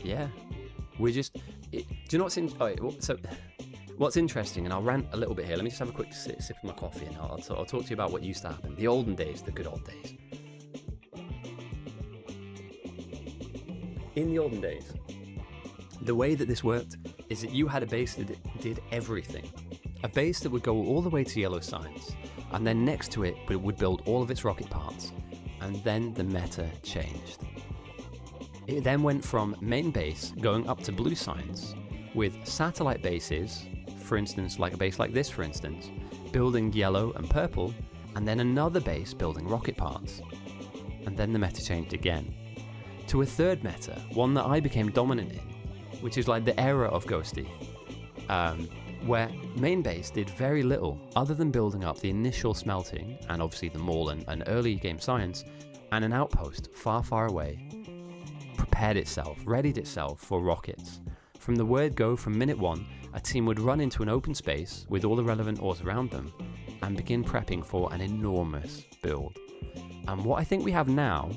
yeah, we're just. Do you know what's interesting? And I'll rant a little bit here. Let me just have a quick sip of my coffee, and I'll talk to you about what used to happen. The olden days, the good old days. In the olden days, the way that this worked is that you had a base that did everything. A base that would go all the way to yellow science, and then next to it would build all of its rocket parts. And then the meta changed. It then went from main base going up to blue science, with satellite bases, for instance, like a base like this, for instance, building yellow and purple, and then another base building rocket parts. And then the meta changed again, to a third meta, one that I became dominant in, which is like the era of Ghosty, where main base did very little other than building up the initial smelting, and obviously the mall and early game science, and an outpost far, far away prepared itself, readied itself for rockets. From the word go, from minute one, a team would run into an open space with all the relevant ores around them and begin prepping for an enormous build. And what I think we have now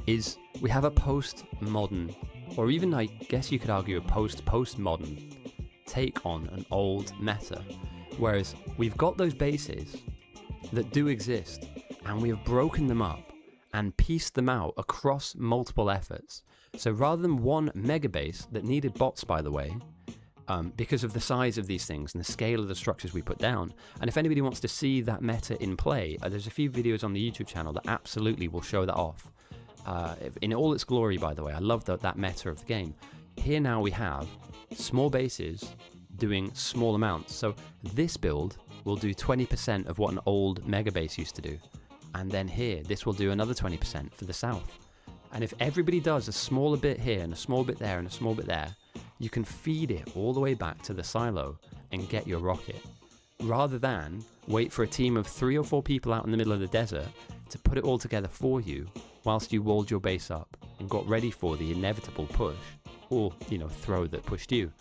is we have a post-modern, or even I guess you could argue a post-postmodern take on an old meta. Whereas we've got those bases that do exist, and we have broken them up and pieced them out across multiple efforts So rather than one mega base that needed bots, by the way, because of the size of these things and the scale of the structures we put down. And if anybody wants to see that meta in play, there's a few videos on the YouTube channel that absolutely will show that off. In all its glory, by the way. I love that meta of the game. Here now we have small bases doing small amounts. So this build will do 20% of what an old mega base used to do. And then here, this will do another 20% for the south. And if everybody does a smaller bit here and a small bit there and a small bit there, you can feed it all the way back to the silo and get your rocket, rather than wait for a team of 3 or 4 people out in the middle of the desert to put it all together for you whilst you walled your base up and got ready for the inevitable push or, throw that pushed you.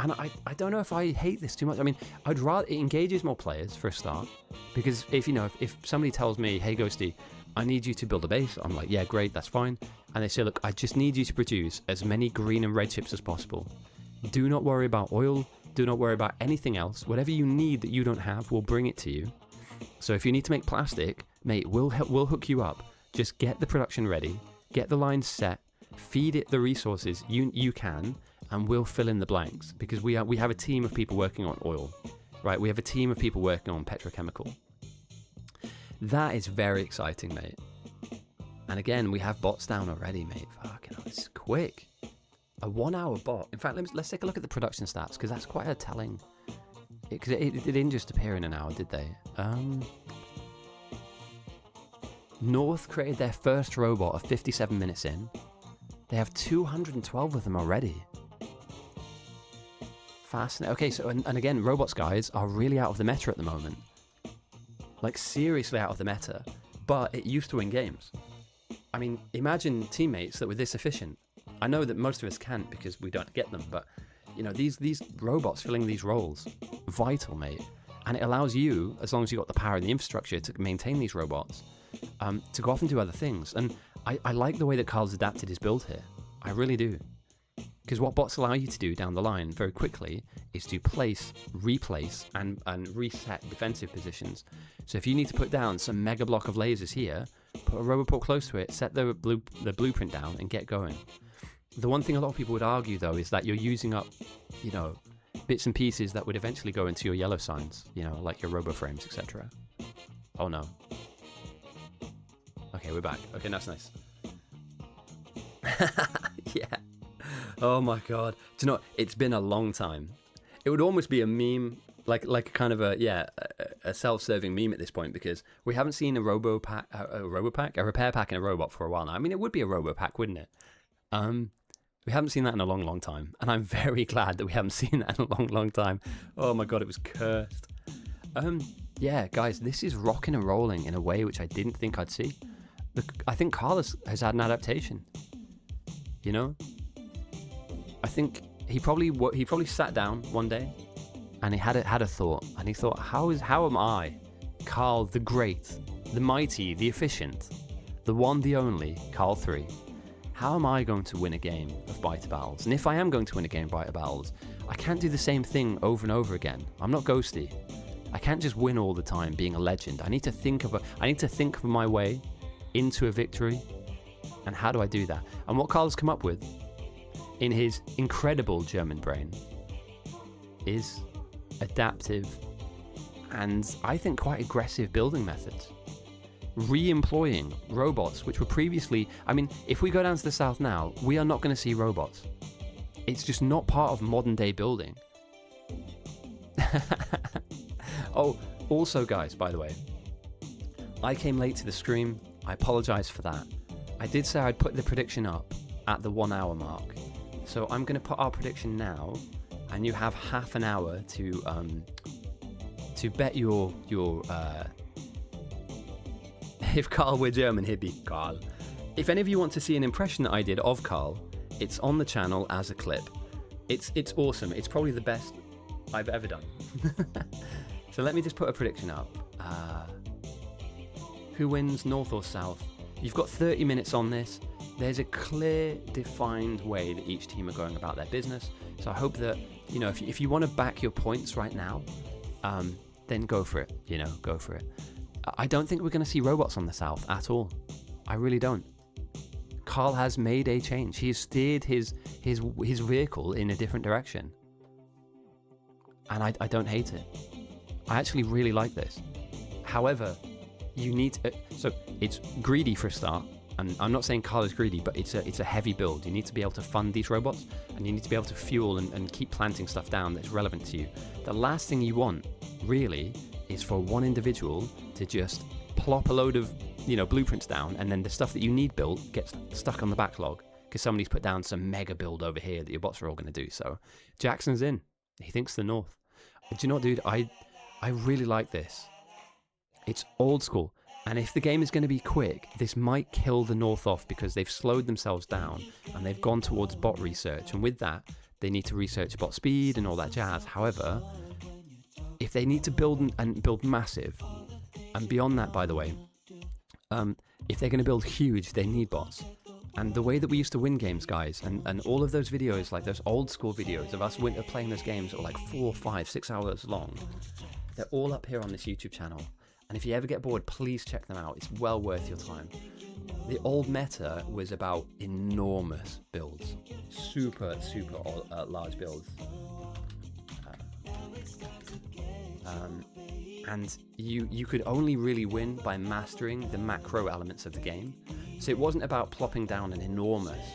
And I don't know if I hate this too much. I mean, I'd rather it engages more players for a start, because if somebody tells me, hey Ghosty, I need you to build a base, I'm like, yeah, great, that's fine. And they say, look, I just need you to produce as many green and red chips as possible. Do not worry about oil. Do not worry about anything else. Whatever you need that you don't have, we'll bring it to you. So if you need to make plastic, mate, we'll hook you up. Just get the production ready, get the lines set, feed it the resources you can, and we'll fill in the blanks, because we have a team of people working on oil, right? We have a team of people working on petrochemical. That is very exciting, mate. And again, we have bots down already, mate. Fucking hell, this is quick. A 1 hour bot. In fact, let's take a look at the production stats, because that's quite a telling. Because it didn't just appear in an hour, did they? North created their first robot of 57 minutes in. They have 212 of them already. Fascinating. Okay, so, and again, robots, guys, are really out of the meta at the moment. Like, seriously out of the meta. But it used to win games. I mean, imagine teammates that were this efficient. I know that most of us can't because we don't get them, but, these robots filling these roles, vital, mate. And it allows you, as long as you've got the power and the infrastructure to maintain these robots, to go off and do other things. And I like the way that Carl's adapted his build here. I really do. Because what bots allow you to do down the line very quickly is to place, replace, and reset defensive positions. So if you need to put down some mega block of lasers here, put a roboport close to it, set the blueprint down, and get going. The one thing a lot of people would argue, though, is that you're using up, bits and pieces that would eventually go into your yellow signs, like your robo frames, etc. Oh no. Okay, we're back. Okay, that's nice. Yeah. Oh my god. Do you know what? It's been a long time. It would almost be a meme, like kind of a self-serving meme at this point, because we haven't seen a repair pack and a robot for a while now. I mean, it would be a robo pack, wouldn't it? We haven't seen that in a long, long time, and I'm very glad that we haven't seen that in a long, long time. Oh my god, it was cursed. Yeah, guys, this is rocking and rolling in a way which I didn't think I'd see. I think Carl has had an adaptation. I think he probably sat down one day, and he had a thought, and he thought, how am I, Carl the Great, the Mighty, the Efficient, the one, the only, Carl3, how am I going to win a game of Biter Battles? And if I am going to win a game of Biter Battles, I can't do the same thing over and over again. I'm not Ghosty. I can't just win all the time being a legend. I need to think of my way into a victory. And how do I do that? And what Carl's come up with, in his incredible German brain, is adaptive and I think quite aggressive building methods. Re-employing robots which were previously, I mean, if we go down to the south now, we are not going to see robots. It's just not part of modern day building. Oh, also guys, by the way, I came late to the stream. I apologize for that. I did say I'd put the prediction up at the 1 hour mark. So I'm going to put our prediction now, and you have half an hour to bet your if Carl were German, he'd be Carl. If any of you want to see an impression that I did of Carl, it's on the channel as a clip. It's awesome. It's probably the best I've ever done. So let me just put a prediction up. Who wins, north or south? You've got 30 minutes on this. There's a clear, defined way that each team are going about their business. So I hope that, if you want to back your points right now, then go for it, go for it. I don't think we're going to see robots on the south at all. I really don't. Carl has made a change. He has steered his vehicle in a different direction. And I don't hate it. I actually really like this. However, you need to, so it's greedy for a start. And I'm not saying Carl is greedy, but it's a heavy build. You need to be able to fund these robots, and you need to be able to fuel and keep planting stuff down that's relevant to you. The last thing you want, really, is for one individual to just plop a load of, blueprints down, and then the stuff that you need built gets stuck on the backlog because somebody's put down some mega build over here that your bots are all going to do. So Jackson's in. He thinks the North. Do you know what, dude? I really like this. It's old school. And if the game is going to be quick, this might kill the North off because they've slowed themselves down and they've gone towards bot research. And with that, they need to research bot speed and all that jazz. However, if they need to build and build massive, and beyond that, by the way, if they're going to build huge, they need bots. And the way that we used to win games, guys, and all of those videos, like those old school videos of us playing those games that were like 4, 5, 6 hours long, they're all up here on this YouTube channel. And if you ever get bored, please check them out. It's well worth your time. The old meta was about enormous builds. Super large builds. And you could only really win by mastering the macro elements of the game. So it wasn't about plopping down an enormous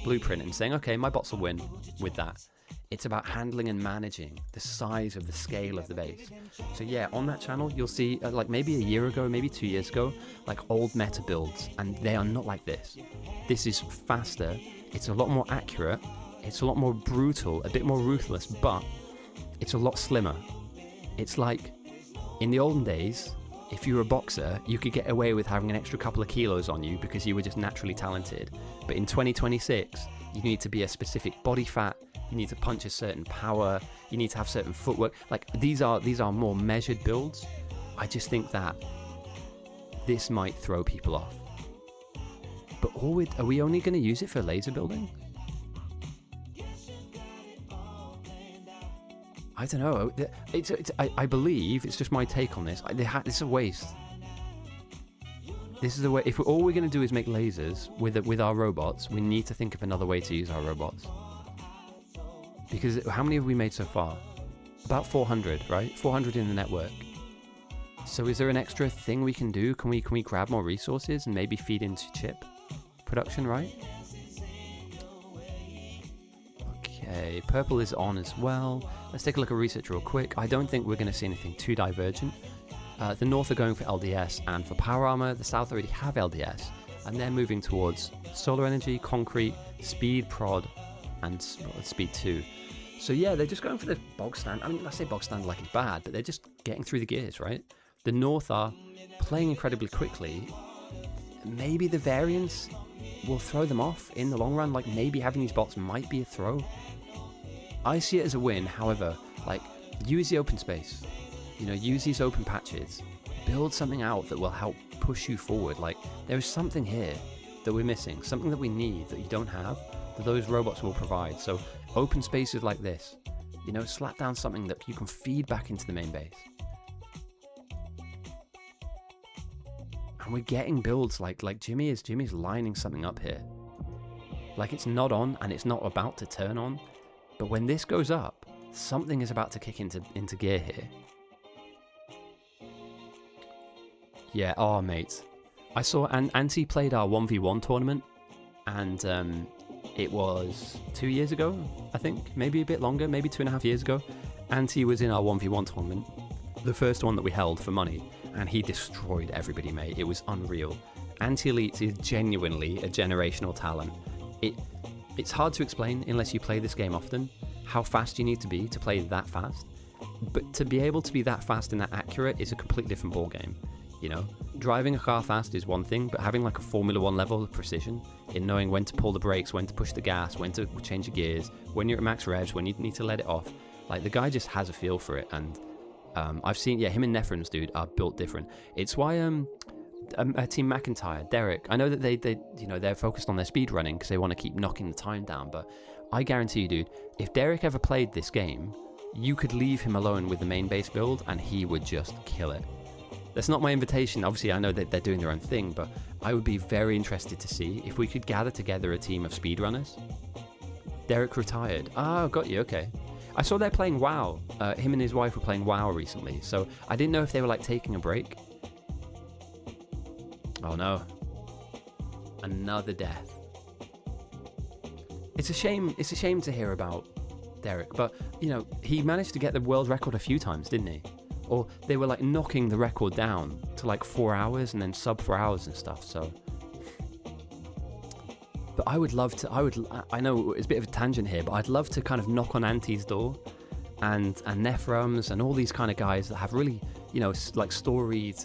blueprint and saying, okay, my bots will win with that. It's about handling and managing the size of the scale of the base. So yeah, on that channel, you'll see like maybe a year ago, maybe 2 years ago, like old meta builds, and they are not like this. This is faster. It's a lot more accurate. It's a lot more brutal, a bit more ruthless, but it's a lot slimmer. It's like in the olden days, if you were a boxer, you could get away with having an extra couple of kilos on you because you were just naturally talented. But in 2026, you need to be a specific body fat. You need to punch a certain power. You need to have certain footwork. Like these are more measured builds. I just think that this might throw people off. But are we only going to use it for laser building? I don't know. I believe it's just my take on this. It's a waste. This is a way. If all we're going to do is make lasers with our robots, we need to think of another way to use our robots. Because how many have we made so far? About 400, right? 400 in the network. So is there an extra thing we can do? Can we grab more resources and maybe feed into chip production, right? Okay, purple is on as well. Let's take a look at research real quick. I don't think we're going to see anything too divergent. The North are going for LDS and for power armor. The South already have LDS, and they're moving towards solar energy, concrete, speed prod, and speed 2. So yeah, they're just going for the bog stand. I mean, I say bog stand like it's bad, but they're just getting through the gears, right? The North are playing incredibly quickly. Maybe the variance will throw them off in the long run. Like maybe having these bots might be a throw. I see it as a win. However, like use the open space, use these open patches, build something out that will help push you forward. Like there is something here that we're missing, something that we need that you don't have, that those robots will provide. So open spaces like this, slap down something that you can feed back into the main base. And we're getting builds like Jimmy's lining something up here. Like it's not on and it's not about to turn on. But when this goes up, something is about to kick into gear here. Yeah, oh mate. I saw Anti played our 1v1 tournament, and it was 2 years ago, I think, maybe a bit longer, maybe 2.5 years ago. Anti was in our 1v1 tournament, the first one that we held for money, and he destroyed everybody, mate. It was unreal. Anti-Elite is genuinely a generational talent. It's hard to explain unless you play this game often, how fast you need to be to play that fast. But to be able to be that fast and that accurate is a completely different ballgame. Driving a car fast is one thing, but having like a Formula 1 level of precision in knowing when to pull the brakes, when to push the gas, when to change your gears, when you're at max revs, when you need to let it off. Like the guy just has a feel for it, and I've seen, him and Nephrons, dude, are built different. It's why Team McIntyre, Derek, I know that they're focused on their speed running because they want to keep knocking the time down, but I guarantee you, dude, if Derek ever played this game, you could leave him alone with the main base build and he would just kill it. That's not my invitation. Obviously, I know that they're doing their own thing, but I would be very interested to see if we could gather together a team of speedrunners. Derek retired. Oh, got you, okay. I saw they're playing WoW. Him and his wife were playing WoW recently, so I didn't know if they were like taking a break. Oh no. Another death. It's a shame to hear about Derek, but you know, he managed to get the world record a few times, didn't he? Or they were like knocking the record down to like 4 hours and then sub 4 hours and stuff, so. But I know it's a bit of a tangent here, but I'd love to kind of knock on Auntie's door and Nephrums and all these kind of guys that have really, you know, like storied,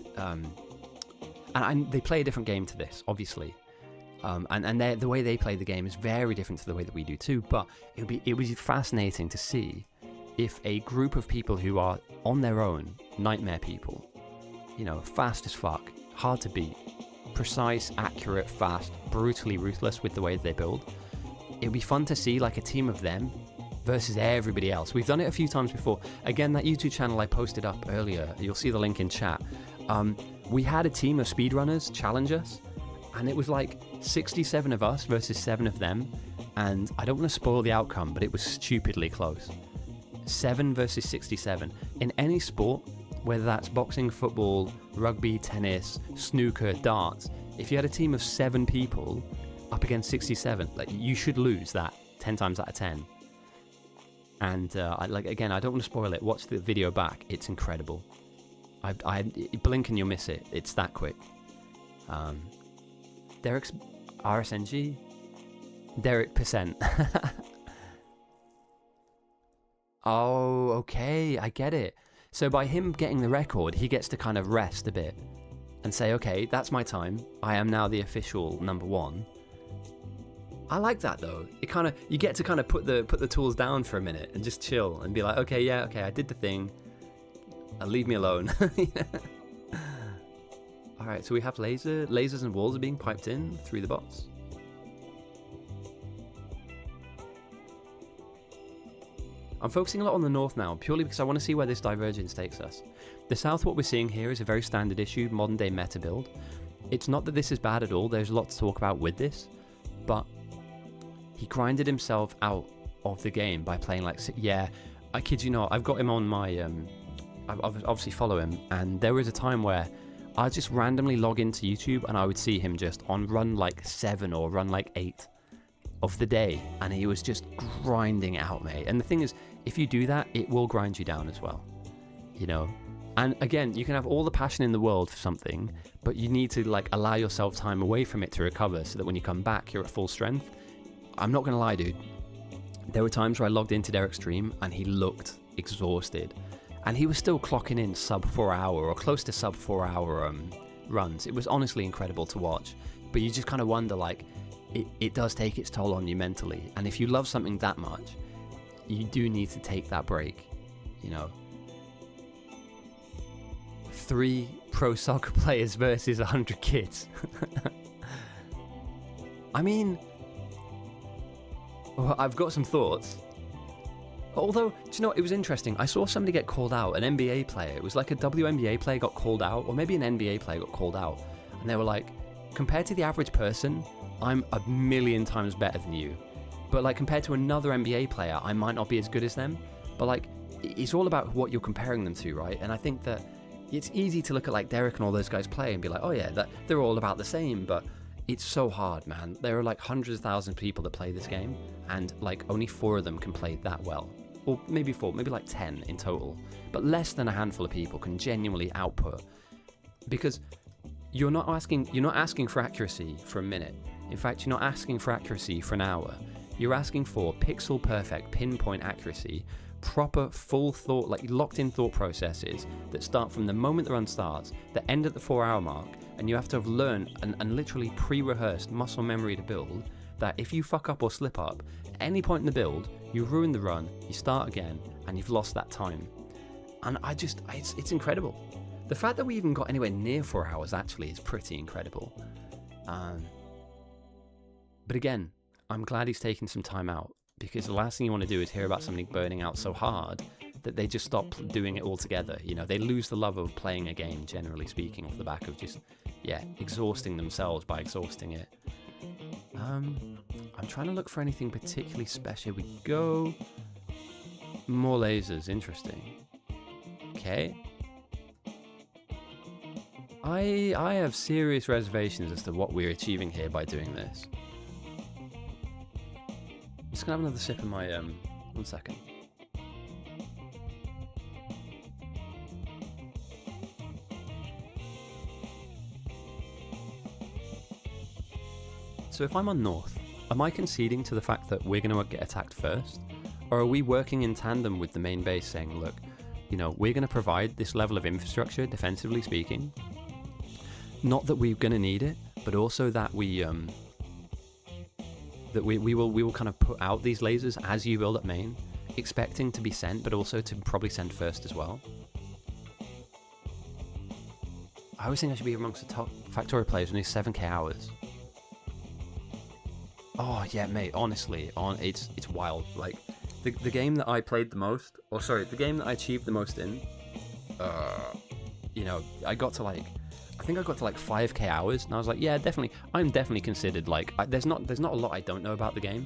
and they play a different game to this, obviously. And the way they play the game is very different to the way that we do too, but it would be fascinating to see if a group of people who are on their own, nightmare people, you know, fast as fuck, hard to beat, precise, accurate, fast, brutally ruthless with the way they build, it'd be fun to see like a team of them versus everybody else. We've done it a few times before. Again, that YouTube channel I posted up earlier, you'll see the link in chat. We had a team of speedrunners challenge us, and it was like 67 of us versus 7 of them, and I don't want to spoil the outcome, but it was stupidly close. 7 versus 67. In any sport, whether that's boxing, football, rugby, tennis, snooker, darts, if you had a team of 7 people up against 67, like, you should lose that 10 times out of 10. And again, I don't want to spoil it. Watch the video back. It's incredible. I blink and you'll miss it. It's that quick. Derek's RSNG. Derek percent. Oh, okay, I get it. So by him getting the record, he gets to kind of rest a bit and say, okay, that's my time. I am now the official #1. I like that though. You get to kind of put the tools down for a minute and just chill and be like, okay, I did the thing. Leave me alone. All right, so we have lasers and walls are being piped in through the bots. I'm focusing a lot on the north now, purely because I want to see where this divergence takes us. The south, what we're seeing here is a very standard issue, modern day meta build. It's not that this is bad at all, there's a lot to talk about with this, but he grinded himself out of the game by playing like, yeah, I kid you not, I've got him on my, I obviously follow him, and there was a time where I'd just randomly log into YouTube and I would see him just on run like 7 or run like 8 of the day, and he was just grinding out, mate. And the thing is, if you do that, it will grind you down as well, you know. And again, you can have all the passion in the world for something, but you need to like allow yourself time away from it to recover, so that when you come back, you're at full strength. I'm not gonna lie, dude, there were times where I logged into Derek's stream and he looked exhausted, and he was still clocking in sub 4 hour or close to sub 4 hour runs. It was honestly incredible to watch, but you just kind of wonder, like, it does take its toll on you mentally, and if you love something that much, you do need to take that break, you know. 3 pro soccer players versus 100 kids. I mean, well, I've got some thoughts. Although, do you know what, it was interesting. I saw somebody get called out, an NBA player. It was like a WNBA player got called out, or maybe an NBA player got called out, and they were like, compared to the average person, I'm a million times better than you. But like, compared to another NBA player, I might not be as good as them. But like, it's all about what you're comparing them to, right? And I think that it's easy to look at like Derek and all those guys play and be like, oh yeah, they're all about the same. But it's so hard, man. There are like hundreds of thousands of people that play this game, and like only 4 of them can play that well. Or maybe 4, maybe like 10 in total. But less than a handful of people can genuinely output. Because you're not asking for accuracy for a minute. In fact, you're not asking for accuracy for an hour. You're asking for pixel perfect pinpoint accuracy, proper full thought, like locked in thought processes that start from the moment the run starts, that end at the 4 hour mark, and you have to have learned and literally pre-rehearsed muscle memory to build, that if you fuck up or slip up, at any point in the build, you ruin the run, you start again, and you've lost that time. And it's incredible. The fact that we even got anywhere near 4 hours actually is pretty incredible. But again, I'm glad he's taking some time out, because the last thing you want to do is hear about somebody burning out so hard that they just stop doing it altogether. You know, they lose the love of playing a game, generally speaking, off the back of just yeah, exhausting themselves by exhausting it. I'm trying to look for anything particularly special. Here we go. More lasers, interesting. Okay. I have serious reservations as to what we're achieving here by doing this. I'm just gonna have another sip of my 1 second. So if I'm on north, am I conceding to the fact that we're going to get attacked first? Or are we working in tandem with the main base saying, look, you know, we're going to provide this level of infrastructure, defensively speaking. Not that we're going to need it, but also that we will kind of put out these lasers as you build up main, expecting to be sent, but also to probably send first as well. I always think I should be amongst the top Factorio players when it's 7k hours. Oh yeah, mate. Honestly, it's wild. Like the game that I played the most, or sorry, the game that I achieved the most in. You know, I think I got to like 5k hours, and I was like, yeah, definitely. I'm definitely considered like. There's not a lot I don't know about the game,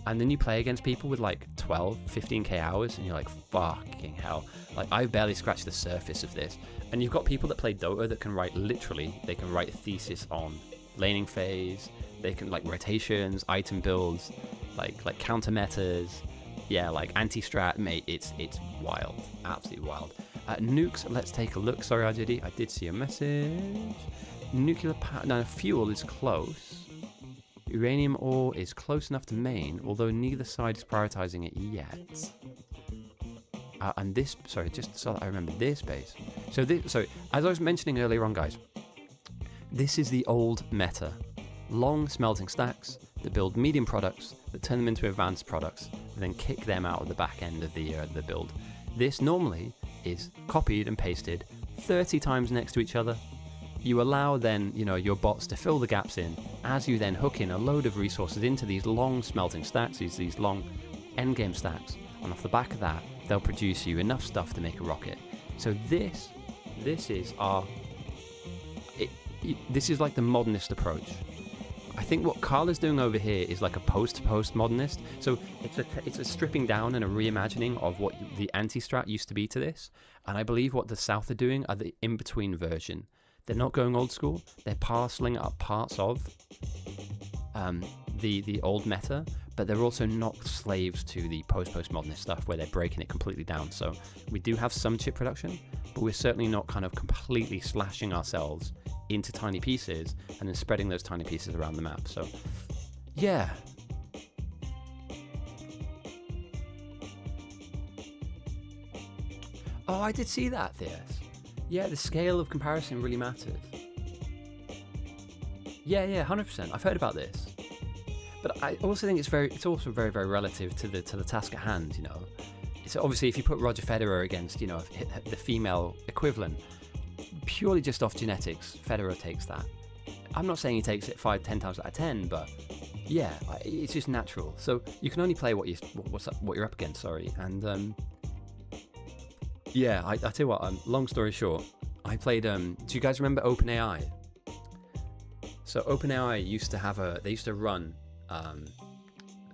and then you play against people with like 12, 15k hours, and you're like, fucking hell. Like I've barely scratched the surface of this, and you've got people that play Dota that can write they can write a thesis on laning phase. They can like rotations, item builds, like counter metas, yeah, like anti-strat, mate. It's wild, absolutely wild. Nukes, let's take a look. Sorry, RJD, I did see a message. Nuclear power, no, fuel is close. Uranium ore is close enough to main, although neither side is prioritizing it yet. And this, sorry, just so that I remember this base. So as I was mentioning earlier on, guys, this is the old meta. Long smelting stacks that build medium products, that turn them into advanced products, and then kick them out of the back end of the build. This normally is copied and pasted 30 times next to each other. You allow then, you know, your bots to fill the gaps in as you then hook in a load of resources into these long smelting stacks, these long endgame stacks, and off the back of that, they'll produce you enough stuff to make a rocket. So this is this is like the modernist approach. I think what Carl is doing over here is like a post-modernist. So it's a stripping down and a reimagining of what the anti-strat used to be to this. And I believe what the South are doing are the in-between version. They're not going old school. They're parceling up parts of the old meta, but they're also not slaves to the post-modernist stuff where they're breaking it completely down. So we do have some chip production, but we're certainly not kind of completely slashing ourselves into tiny pieces and then spreading those tiny pieces around the map. So yeah, oh, I did see that. Yeah, the scale of comparison really matters. Yeah, 100%. I've heard about this, but I also think it's also very, very relative to the task at hand. You know, it's obviously if you put Roger Federer against, you know, the female equivalent, purely just off genetics, Federer takes that. I'm not saying he takes it 5-10 times out of 10, but yeah, it's just natural. So you can only play what you're up against. Sorry, and yeah, I tell you what. Long story short, I played. Do you guys remember OpenAI? So OpenAI used to run.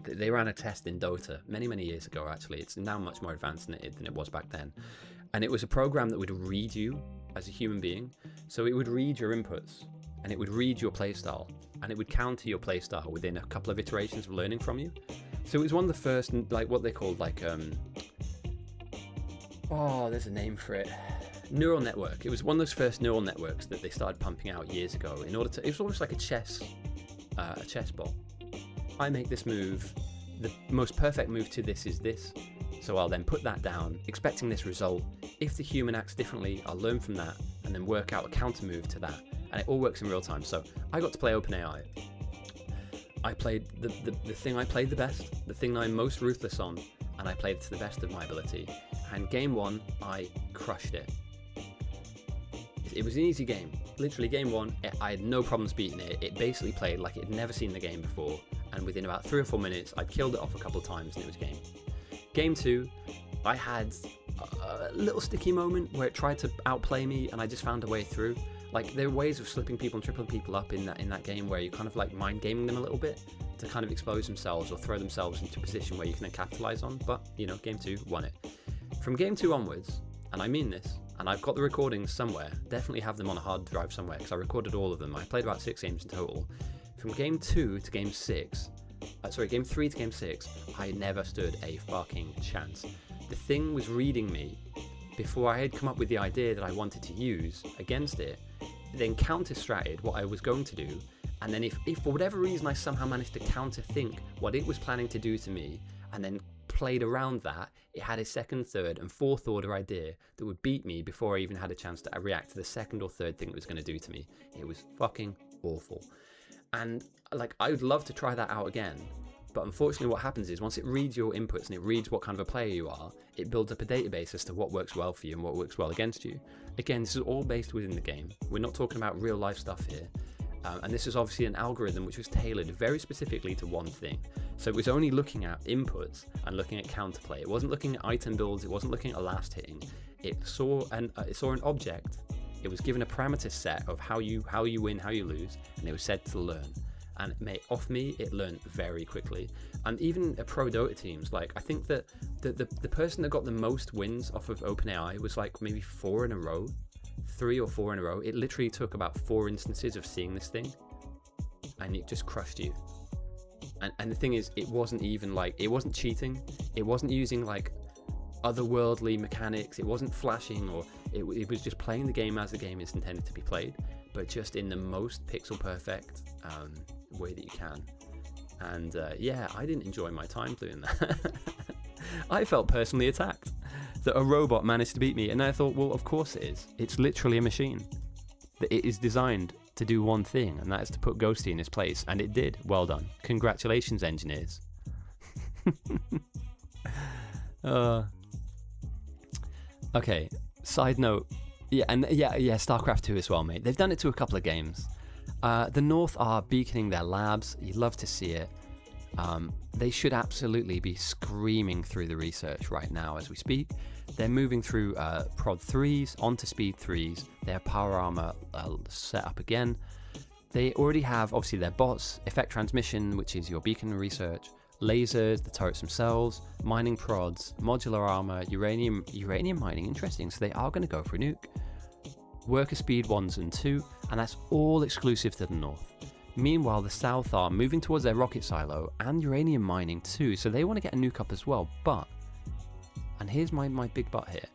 They ran a test in Dota many years ago. Actually, it's now much more advanced than it was back then, and it was a program that would read you as a human being. So it would read your inputs, and it would read your playstyle, and it would counter your playstyle within a couple of iterations of learning from you. So it was one of the first, like what they called like oh, there's a name for it. Neural network. It was one of those first neural networks that they started pumping out years ago in order to. It was almost like a chess ball. I make this move. The most perfect move to this is this. So I'll then put that down, expecting this result. If the human acts differently, I'll learn from that and then work out a counter move to that. And it all works in real time. So I got to play OpenAI. I played the thing I played the best, the thing I'm most ruthless on, and I played it to the best of my ability. And game one, I crushed it. It was an easy game. Literally game one, I had no problems beating it. It basically played like it had never seen the game before. And within about 3 or 4 minutes, I'd killed it off a couple of times and it was game. Game two, I had a little sticky moment where it tried to outplay me and I just found a way through. Like, there are ways of slipping people and tripling people up in that game where you're kind of like mind gaming them a little bit to kind of expose themselves or throw themselves into a position where you can then capitalize on. But, you know, game 2 won it. From game 2 onwards, and I mean this, and I've got the recordings somewhere, definitely have them on a hard drive somewhere, because I recorded all of them. I played about 6 games in total. From game 2 to game 6, game 3 to game 6, I never stood a fucking chance. The thing was reading me before I had come up with the idea that I wanted to use against it, then counter-stratted what I was going to do, and then if for whatever reason I somehow managed to counter-think what it was planning to do to me, and then played around that, it had a second, third, and fourth order idea that would beat me before I even had a chance to react to the second or third thing it was going to do to me. It was fucking awful. And like, I would love to try that out again, but unfortunately what happens is once it reads your inputs and it reads what kind of a player you are, it builds up a database as to what works well for you and what works well against you. Again, this is all based within the game. We're not talking about real life stuff here. And this is obviously an algorithm which was tailored very specifically to one thing. So it was only looking at inputs and looking at counterplay. It wasn't looking at item builds. It wasn't looking at last hitting. It saw an object. It was given a parameter set of how you win, how you lose, and it was said to learn. And off me, it learned very quickly. And even pro Dota teams, like, I think that the person that got the most wins off of OpenAI was like maybe 4 in a row. 3 or 4 in a row. It literally took about 4 instances of seeing this thing, and it just crushed you. And the thing is, it wasn't even like, it wasn't cheating. It wasn't using like otherworldly mechanics. It wasn't flashing, or it was just playing the game as the game is intended to be played, but just in the most pixel perfect way that you can. And yeah, I didn't enjoy my time doing that. I felt personally attacked that a robot managed to beat me, and I thought, well, of course it is. It's literally a machine. That it is designed to do one thing, and that is to put Ghosty in his place, and it did. Well done. Congratulations, engineers. Okay, side note. Yeah, StarCraft 2 as well, mate. They've done it to a couple of games. The North are beaconing their labs. You'd love to see it. They should absolutely be screaming through the research right now as we speak. They're moving through prod 3s onto speed 3s. Their power armor set up again. They already have, obviously, their bots, effect transmission, which is your beacon research, lasers, the turrets themselves, mining prods, modular armor, uranium mining. Interesting. So they are going to go for a nuke. Worker speed 1s and 2, and that's all exclusive to the North. Meanwhile, the South are moving towards their rocket silo and uranium mining too, so they want to get a nuke up as well. But, and here's my big but here,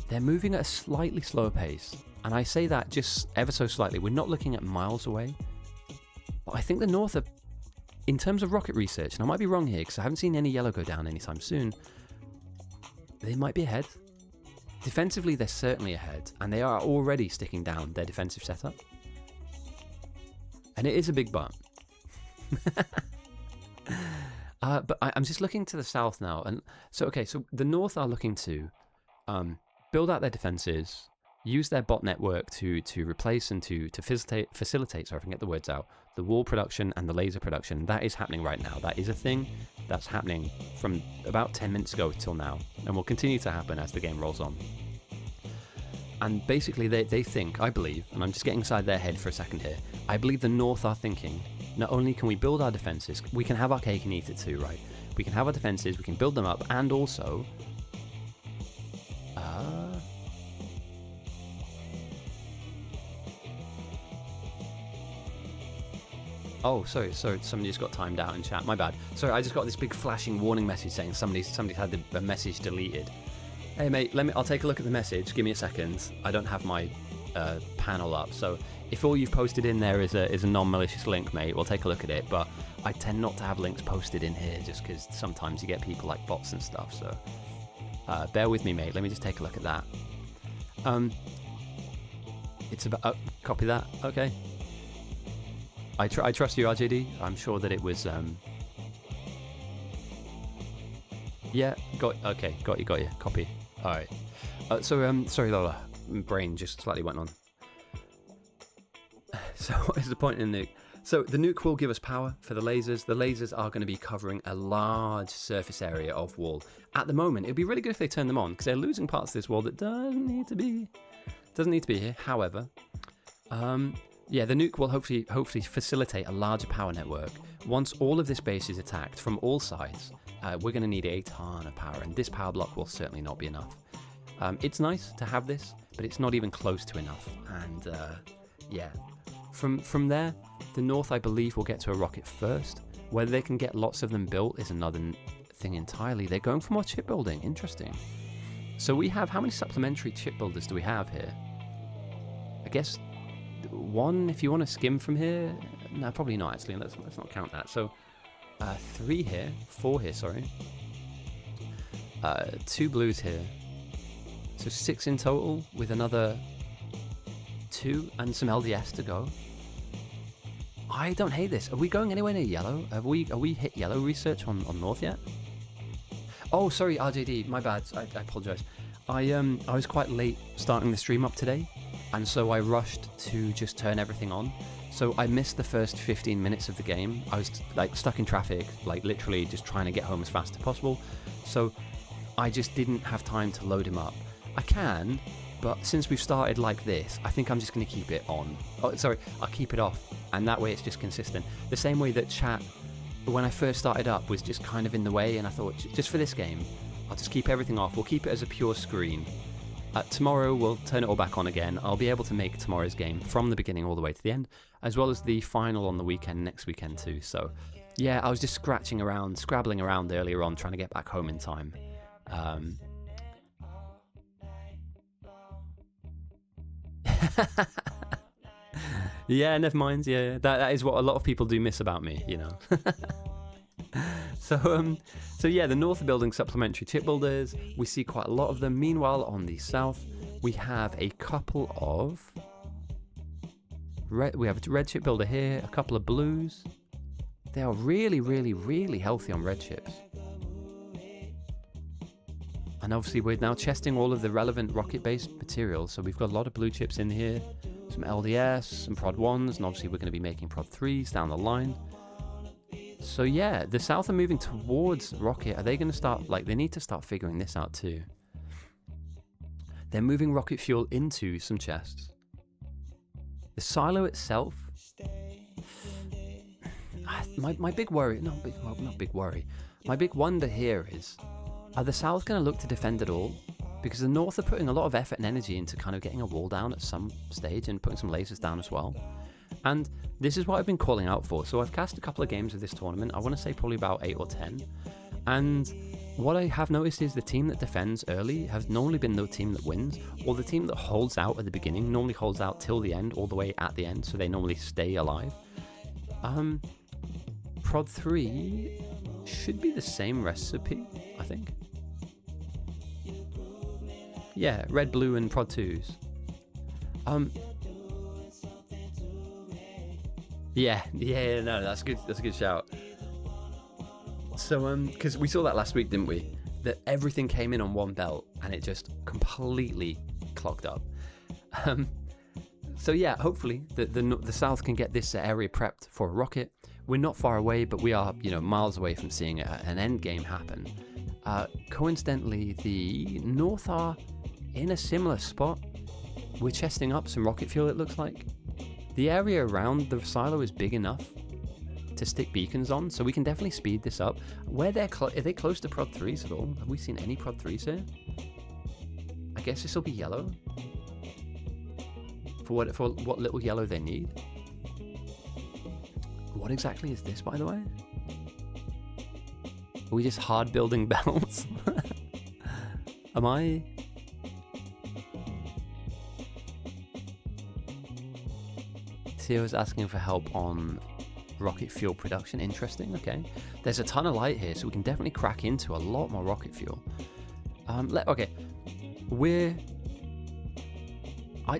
they're moving at a slightly slower pace, and I say that just ever so slightly. We're not looking at miles away, but I think the North are, in terms of rocket research, and I might be wrong here because I haven't seen any yellow go down anytime soon, they might be ahead. Defensively, they're certainly ahead, and they are already sticking down their defensive setup. And it is a big but. But I'm just looking to the South now. And so the North are looking to build out their defenses, use their bot network to replace and to facilitate, sorry if I can get the words out, the wall production and the laser production. That is happening right now. That is a thing that's happening from about 10 minutes ago till now, and will continue to happen as the game rolls on. And basically they think, I believe, and I'm just getting inside their head for a second here, I believe the North are thinking, not only can we build our defenses, we can have our cake and eat it too, right? We can have our defenses, we can build them up, and also... Oh, sorry, somebody just got timed out in chat, my bad. Sorry, I just got this big flashing warning message saying somebody's had the message deleted. Hey mate, I'll take a look at the message, give me a second. I don't have my panel up, so if all you've posted in there is a non-malicious link, mate, we'll take a look at it, but I tend not to have links posted in here just because sometimes you get people like bots and stuff, so bear with me, mate. Let me just take a look at that. It's about... copy that, okay. I trust you, RJD. I'm sure that it was... Yeah, got you. Copy. All right. Sorry, Lola. Brain just slightly went on. So what is the point in the nuke? So the nuke will give us power for the lasers. The lasers are going to be covering a large surface area of wall. At the moment, it'd be really good if they turn them on, because they're losing parts of this wall that doesn't need to be. Doesn't need to be here. However, yeah, the nuke will hopefully facilitate a larger power network. Once all of this base is attacked from all sides, we're going to need a ton of power, and this power block will certainly not be enough. It's nice to have this, but it's not even close to enough. And yeah, from there, the North, I believe, will get to a rocket first. Whether they can get lots of them built is another thing entirely. They're going for more chip building. Interesting. So we have, how many supplementary chip builders do we have here? I guess 1 if you want to skim from here. No, probably not actually. Let's not count that. So 3 here, 4 here, sorry. 2 blues here. So 6 in total with another 2 and some LDS to go. I don't hate this. Are we going anywhere near yellow? Are we hit yellow research on North yet? Oh, sorry, RJD, my bad. I apologise. I was quite late starting the stream up today, and so I rushed to just turn everything on. So I missed the first 15 minutes of the game. I was like stuck in traffic, like literally just trying to get home as fast as possible. So I just didn't have time to load him up. I can, but since we've started like this, I think I'm just going to keep it on. Oh, sorry, I'll keep it off, and that way it's just consistent. The same way that chat, when I first started up, was just kind of in the way, and I thought, just for this game, I'll just keep everything off. We'll keep it as a pure screen. Tomorrow we'll turn it all back on again. I'll be able to make tomorrow's game from the beginning all the way to the end, as well as the final on the weekend, next weekend too. So yeah, I was just scrabbling around earlier on, trying to get back home in time. Yeah, never mind. Yeah, that is what a lot of people do miss about me, you know. So yeah, the North are building supplementary chip builders. We see quite a lot of them. Meanwhile, on the South, we have a couple of red. We have a red chip builder here, a couple of blues. They are really, really, really healthy on red chips. And obviously, we're now testing all of the relevant rocket-based materials. So we've got a lot of blue chips in here, some LDS, some Prod 1s, and obviously we're going to be making Prod 3s down the line. So yeah, the South are moving towards rocket. Are they going to start, like, they need to start figuring this out too. They're moving rocket fuel into some chests. The silo itself, my big worry, not big worry, my big wonder here is, are the South going to look to defend at all? Because the North are putting a lot of effort and energy into kind of getting a wall down at some stage and putting some lasers down as well. And this is what I've been calling out for. So I've cast a couple of games of this tournament. I want to say probably about 8 or 10. And what I have noticed is the team that defends early has normally been the team that wins, or the team that holds out at the beginning normally holds out till the end, all the way at the end, so they normally stay alive. Prod 3 should be the same recipe, I think. Yeah, red, blue, and Prod 2s. Yeah, no, that's good. That's a good shout. So, because we saw that last week, didn't we? That everything came in on one belt, and it just completely clogged up. So yeah, hopefully the South can get this area prepped for a rocket. We're not far away, but we are, miles away from seeing an end game happen. Coincidentally, the North are in a similar spot. We're chesting up some rocket fuel, it looks like. The area around the silo is big enough to stick beacons on, so we can definitely speed this up. Are they close to Prod 3s at all? Have we seen any Prod 3s here? I guess this will be yellow. For what little yellow they need. What exactly is this, by the way? Are we just hard building belts? Am I? Theo is asking for help on rocket fuel production. Interesting. Okay, there's a ton of light here, so we can definitely crack into a lot more rocket fuel. Okay, do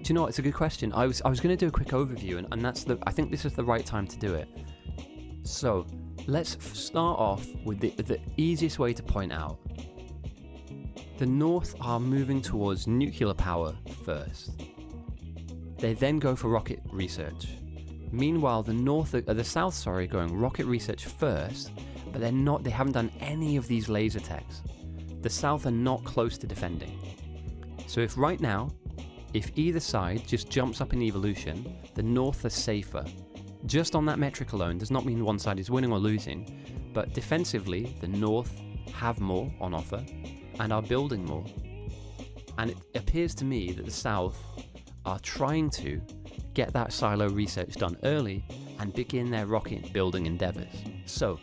you know what? It's a good question. I was going to do a quick overview, and I think this is the right time to do it. So let's start off with the easiest way to point out. The North are moving towards nuclear power first. They then go for rocket research. Meanwhile, the South, going rocket research first, but they haven't done any of these laser techs. The South are not close to defending. So if right now if either side just jumps up in evolution, the North are safer. Just on that metric alone does not mean one side is winning or losing, but defensively, the North have more on offer and are building more. And it appears to me that the South are trying to get that silo research done early and begin their rocket building endeavors. So,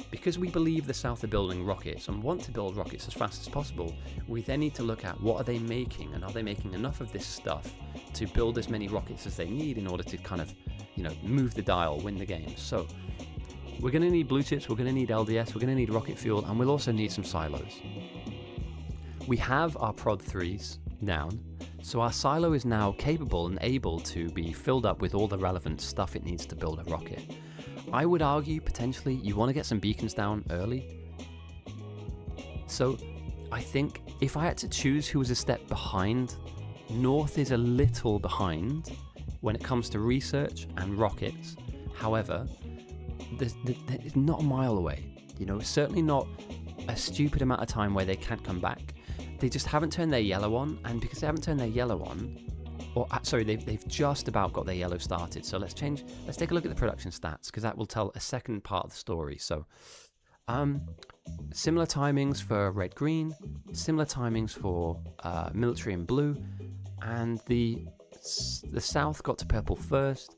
because we believe the South are building rockets and want to build rockets as fast as possible, we then need to look at what are they making, and are they making enough of this stuff to build as many rockets as they need in order to kind of, move the dial, win the game. So we're going to need blue chips, we're going to need LDS, we're going to need rocket fuel, and we'll also need some silos. We have our prod 3s down, so our silo is now capable and able to be filled up with all the relevant stuff it needs to build a rocket. I would argue potentially you want to get some beacons down early. So I think if I had to choose who was a step behind, North is a little behind when it comes to research and rockets. However, it's not a mile away. Certainly not a stupid amount of time where they can't come back. They just haven't turned their yellow on, and because they haven't turned their yellow on, they've just about got their yellow started. So let's take a look at the production stats, because that will tell a second part of the story. So similar timings for red green, similar timings for military and blue, and the South got to purple first,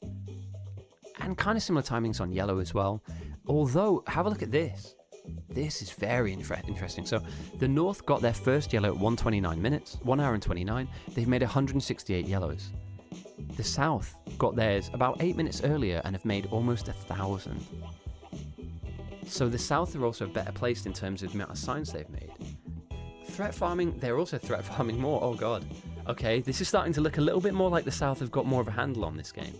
and kind of similar timings on yellow as well. Although, have a look at this. This is very interesting. So the North got their first yellow at 1:29 minutes, 1 hour and 29. They've made 168 yellows. The South got theirs about 8 minutes earlier and have made almost 1,000. So the South are also better placed in terms of the amount of signs they've made. Threat farming, they're also threat farming more. Oh god. Okay, this is starting to look a little bit more like the South have got more of a handle on this game.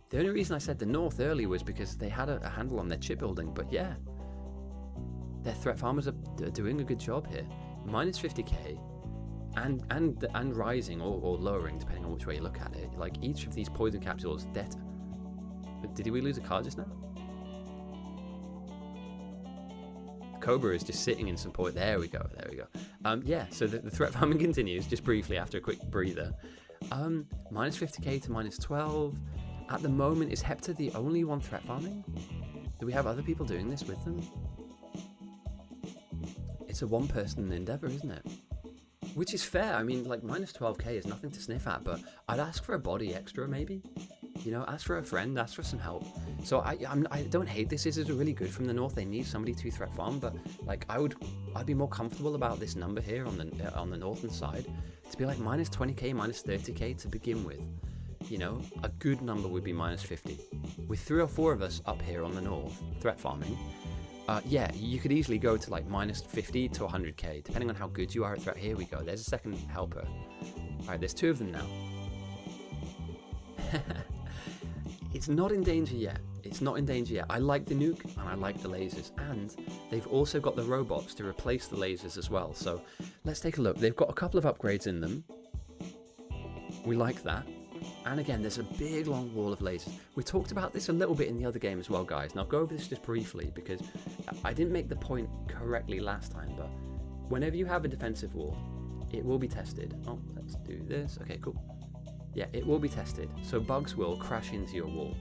The only reason I said the North early was because they had a handle on their chip building, but yeah. Their threat farmers are doing a good job here. Minus 50k and rising or lowering depending on which way you look at it. Like each of these poison capsules, but did we lose a card just now? Cobra is just sitting in some point. There we go. Yeah, so the threat farming continues just briefly after a quick breather. Minus 50k to minus 12. At the moment, is Hepta the only one threat farming? Do we have other people doing this with them? It's a one-person endeavor, isn't it? Which is fair. I mean, like, minus 12k is nothing to sniff at, but I'd ask for a body extra, maybe. Ask for a friend, ask for some help. So I don't hate this. This is really good from the North. They need somebody to threat farm, but like I'd be more comfortable about this number here on the northern side to be like minus 20k, minus 30k to begin with. A good number would be minus 50. With 3 or 4 of us up here on the north threat farming. Yeah, you could easily go to like minus 50 to 100k, depending on how good you are at threat. Here we go. There's a second helper. All right, there's 2 of them now. It's not in danger yet. I like the nuke and I like the lasers, and they've also got the robots to replace the lasers as well. So let's take a look. They've got a couple of upgrades in them. We like that. And again, there's a big long wall of lasers. We talked about this a little bit in the other game as well, guys. And I'll go over this just briefly because I didn't make the point correctly last time, but whenever you have a defensive wall, it will be tested. Oh, let's do this. Okay, cool. Yeah, it will be tested. So bugs will crash into your wall.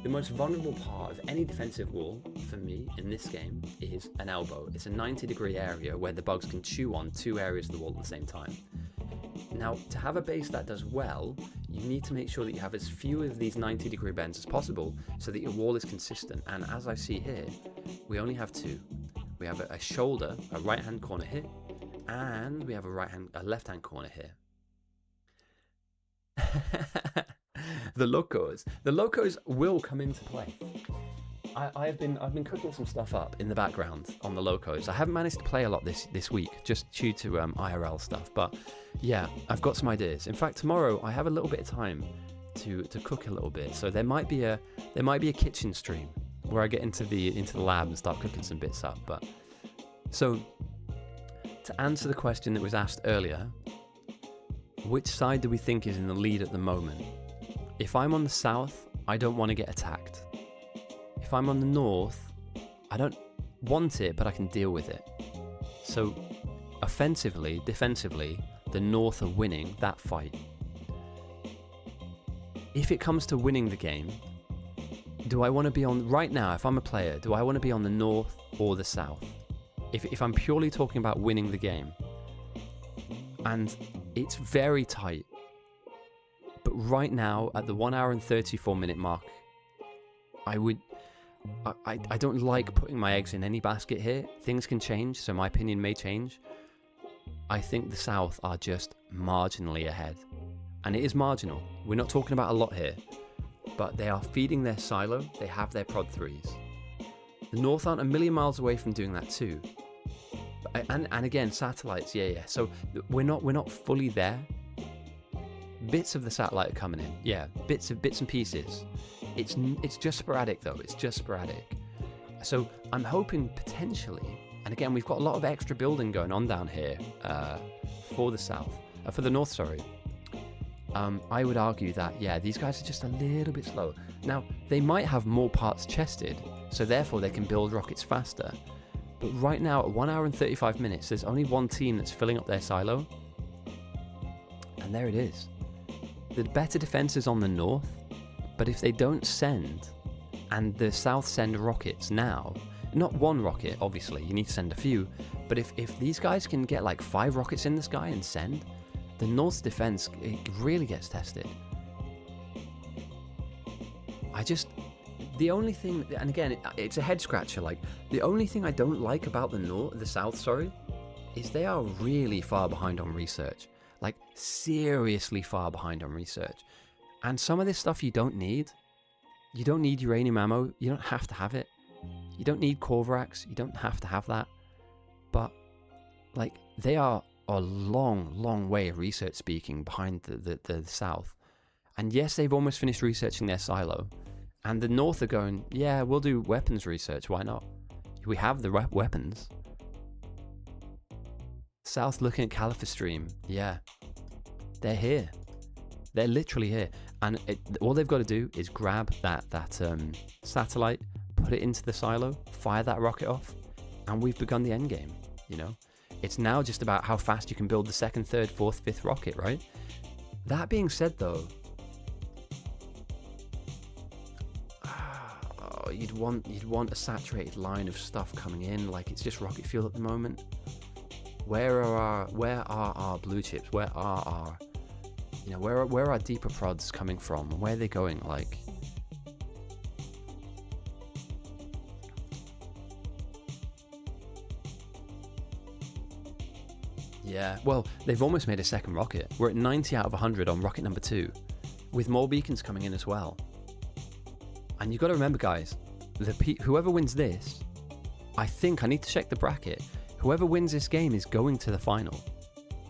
The most vulnerable part of any defensive wall, for me, in this game, is an elbow. It's a 90-degree area where the bugs can chew on 2 areas of the wall at the same time. Now, to have a base that does well, you need to make sure that you have as few of these 90-degree bends as possible so that your wall is consistent. And as I see here, we only have 2. We have a shoulder, a right-hand corner here, and we have a left-hand corner here. The locos will come into play. I've been cooking some stuff up in the background on the locos. I haven't managed to play a lot this week just due to IRL stuff, but yeah, I've got some ideas. In fact, tomorrow I have a little bit of time to cook a little bit, so there might be a kitchen stream where I get into the lab and start cooking some bits up. But so to answer the question that was asked earlier, which side do we think is in the lead at the moment? If I'm on the south, I don't want to get attacked. If I'm on the north, I don't want it, but I can deal with it. So offensively, defensively, the north are winning that fight. if it comes to winning the game, do I want to be on, right now, if I'm a player, do I want to be on the north or the south? If I'm purely talking about winning the game, and it's very tight, but right now at the 1 hour and 34 minute mark, I don't like putting my eggs in any basket here. Things can change, so my opinion may change. I think the South are just marginally ahead. And it is marginal. We're not talking about a lot here. But they are feeding their silo. They have their prod 3s. The North aren't a million miles away from doing that too. And again, satellites, yeah. So we're not fully there. Bits of the satellite are coming in. Yeah, bits and pieces. It's just sporadic though. It's just sporadic. So I'm hoping potentially, and again, we've got a lot of extra building going on down here for the North, sorry. I would argue that, yeah, these guys are just a little bit slow. Now, they might have more parts chested, so therefore they can build rockets faster. But right now, at 1 hour and 35 minutes, there's only one team that's filling up their silo. And there it is. The better defense is on the North, but if they don't send, and the South send rockets now, not one rocket, obviously, you need to send a few, but if these guys can get like 5 rockets in the sky and send, the North's defense, it really gets tested. The only thing, and again, it's a head scratcher, like, the only thing I don't like about the South, is they are really far behind on research. Like, seriously far behind on research. And some of this stuff you don't need. You don't need uranium ammo, you don't have to have it. You don't need Corvarax, you don't have to have that. But, like, they are a long way, research speaking, behind the South. And yes, they've almost finished researching their silo. And the North are going, yeah, we'll do weapons research, why not? We have the weapons. South looking at Califer stream, yeah. They're here. They're literally here. And all they've got to do is grab that satellite, put it into the silo, fire that rocket off, and we've begun the end game, you know? It's now just about how fast you can build the 2nd, 3rd, 4th, 5th rocket, right? That being said, though, you'd want a saturated line of stuff coming in, like it's just rocket fuel at the moment. Where are our blue chips? Where are our deeper prods coming from? Where are they going? Like, yeah, well, they've almost made a 2nd rocket. We're at 90 out of 100 on rocket number 2, with more beacons coming in as well. And you've got to remember, guys, whoever wins this, I think, I need to check the bracket, whoever wins this game is going to the final.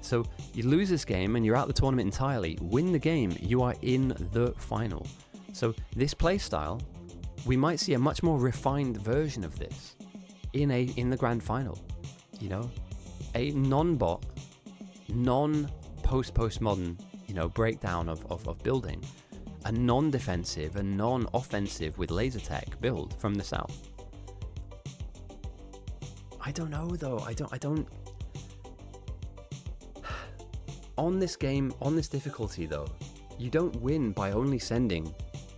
So you lose this game and you're out the tournament entirely. Win the game, you are in the final. So this playstyle, we might see a much more refined version of this in the grand final. You know, a non-bot, non-postmodern, breakdown of building. A non-defensive, a non-offensive with laser tech build from the South. I don't know though. I don't. On this game, on this difficulty though, you don't win by only sending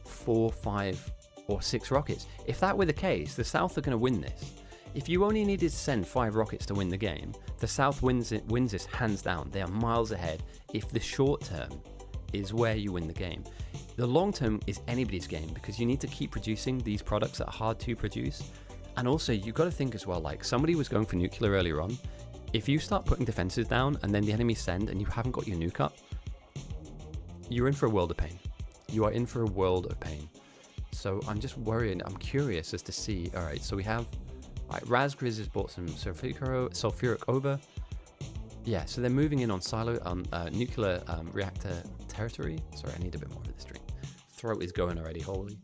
4, 5, or 6 rockets. If that were the case, the South are going to win this. If you only needed to send 5 rockets to win the game, the South wins this hands down. They are miles ahead. If the short term is where you win the game. The long term is anybody's game, because you need to keep producing these products that are hard to produce. And also, you've got to think as well, like, somebody was going for nuclear earlier on. If you start putting defenses down and then the enemy send and you haven't got your nuke up, you're in for a world of pain. You are in for a world of pain. So I'm just worried, I'm curious as to see, all right, so we have, Razgriz has bought some sulfuric over. Yeah, so they're moving in on nuclear reactor territory. Sorry, I need a bit more of this drink. Throat is going already, holy.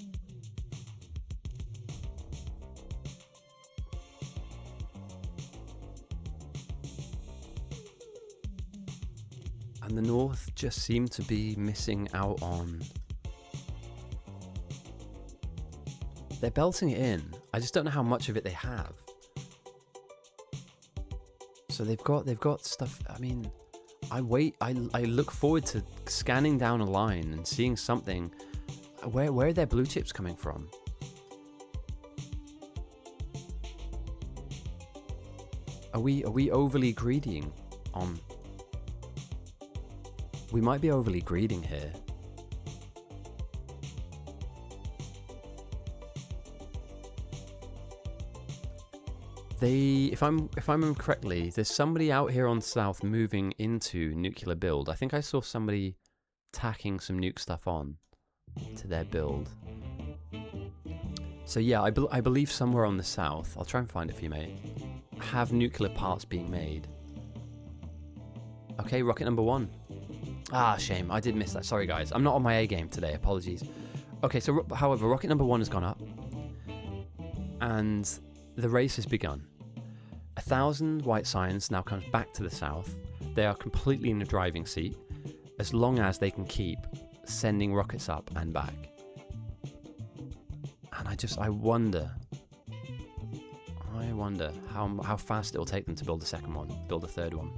And the North just seem to be missing out on... They're belting it in. I just don't know how much of it they have. So they've got stuff. I mean, I look forward to scanning down a line and seeing something. Where are their blue chips coming from? Are we overly greedying on? We might be overly greeding here. If I remember correctly, there's somebody out here on south moving into nuclear build. I think I saw somebody tacking some nuke stuff on to their build. So yeah, I believe somewhere on the south, I'll try and find it for you, mate, have nuclear parts being made. Okay, rocket number 1. Ah, shame, I did miss that. Sorry guys, I'm not on my A game today, apologies. Okay, so however, rocket number 1 has gone up and the race has begun. 1,000 white science now comes back to the south. They are completely in the driving seat as long as they can keep sending rockets up and back. And I wonder how fast it will take them to build a second one, build a third one.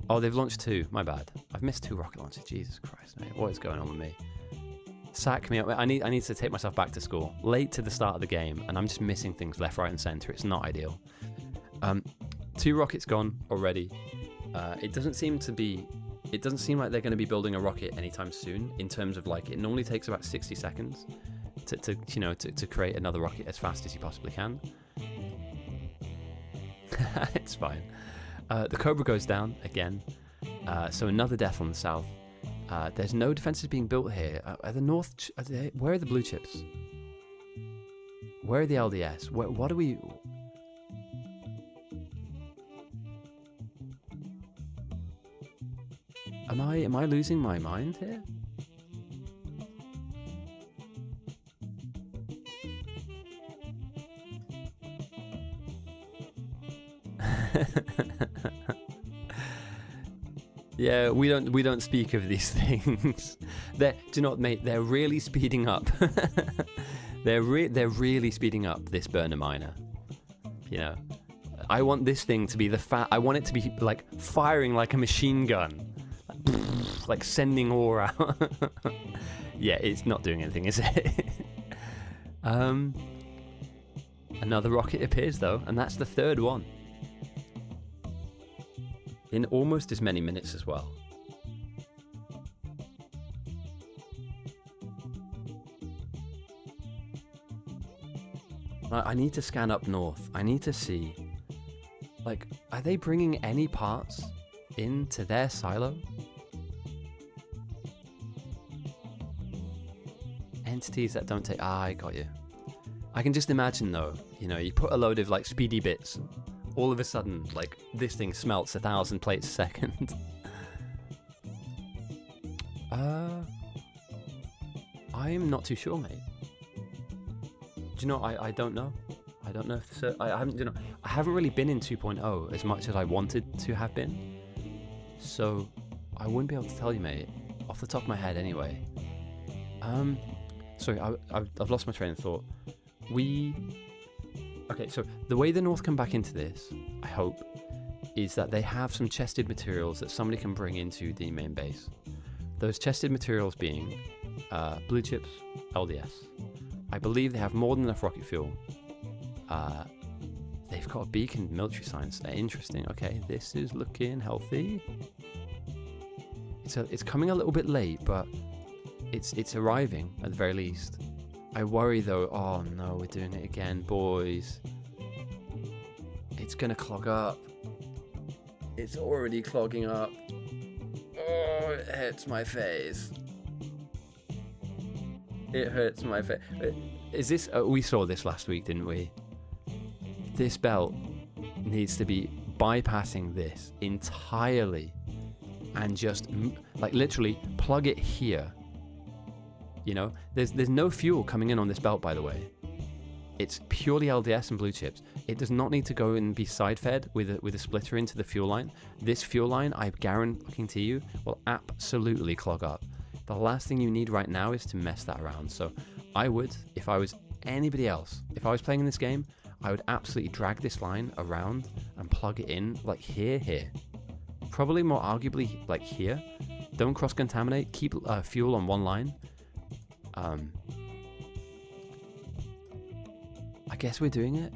Oh, they've launched 2. My bad. I've missed 2 rocket launches. Jesus Christ, mate. What is going on with me? Sack me up. I need to take myself back to school. Late to the start of the game, and I'm just missing things left, right, and center. It's not ideal. 2 rockets gone already. It doesn't seem like they're going to be building a rocket anytime soon. In terms of like, it normally takes about 60 seconds to create another rocket as fast as you possibly can. It's fine. The Cobra goes down again. So another death on the south. There's no defenses being built here. At the north, where are the blue chips? Where are the LDS? What are we? Am I losing my mind here? Yeah, we don't speak of these things. Do you know what, mate? They're really speeding up. they're really speeding up this burner miner. You know, I want this thing to be I want it to be like firing like a machine gun, like sending ore out. Yeah, it's not doing anything, is it? Another rocket appears though, and that's the 3rd one. In almost as many minutes as well. I need to scan up north. I need to see, like, are they bringing any parts into their silo? Entities that don't take... I got you. I can just imagine though, you know, you put a load of like speedy bits, all of a sudden, like, this thing smelts 1,000 plates a second. I'm not too sure, mate. Do you know, I don't know. I don't know if I haven't really been in 2.0 as much as I wanted to have been. So I wouldn't be able to tell you, mate, off the top of my head anyway. Sorry, I've lost my train of thought. Okay, so the way the North come back into this, I hope, is that they have some chested materials that somebody can bring into the main base. Those chested materials being blue chips, LDS. I believe they have more than enough rocket fuel. They've got a beacon military science. Interesting. Okay, this is looking healthy. It's coming a little bit late, but it's arriving at the very least. I worry though. Oh no, we're doing it again, boys. It's gonna clog up. It's already clogging up. Oh, it hurts my face. It hurts my face. Is this? We saw this last week, didn't we? This belt needs to be bypassing this entirely and just like literally plug it here. You know, there's no fuel coming in on this belt, by the way. It's purely LDS and blue chips. It does not need to go and be side fed with a splitter into the fuel line. This fuel line, I guarantee you, will absolutely clog up. The last thing you need right now is to mess that around. So I would, if I was anybody else, if I was playing in this game, I would absolutely drag this line around and plug it in like here. Probably more arguably like here. Don't cross-contaminate. Keep fuel on one line. I guess we're doing it.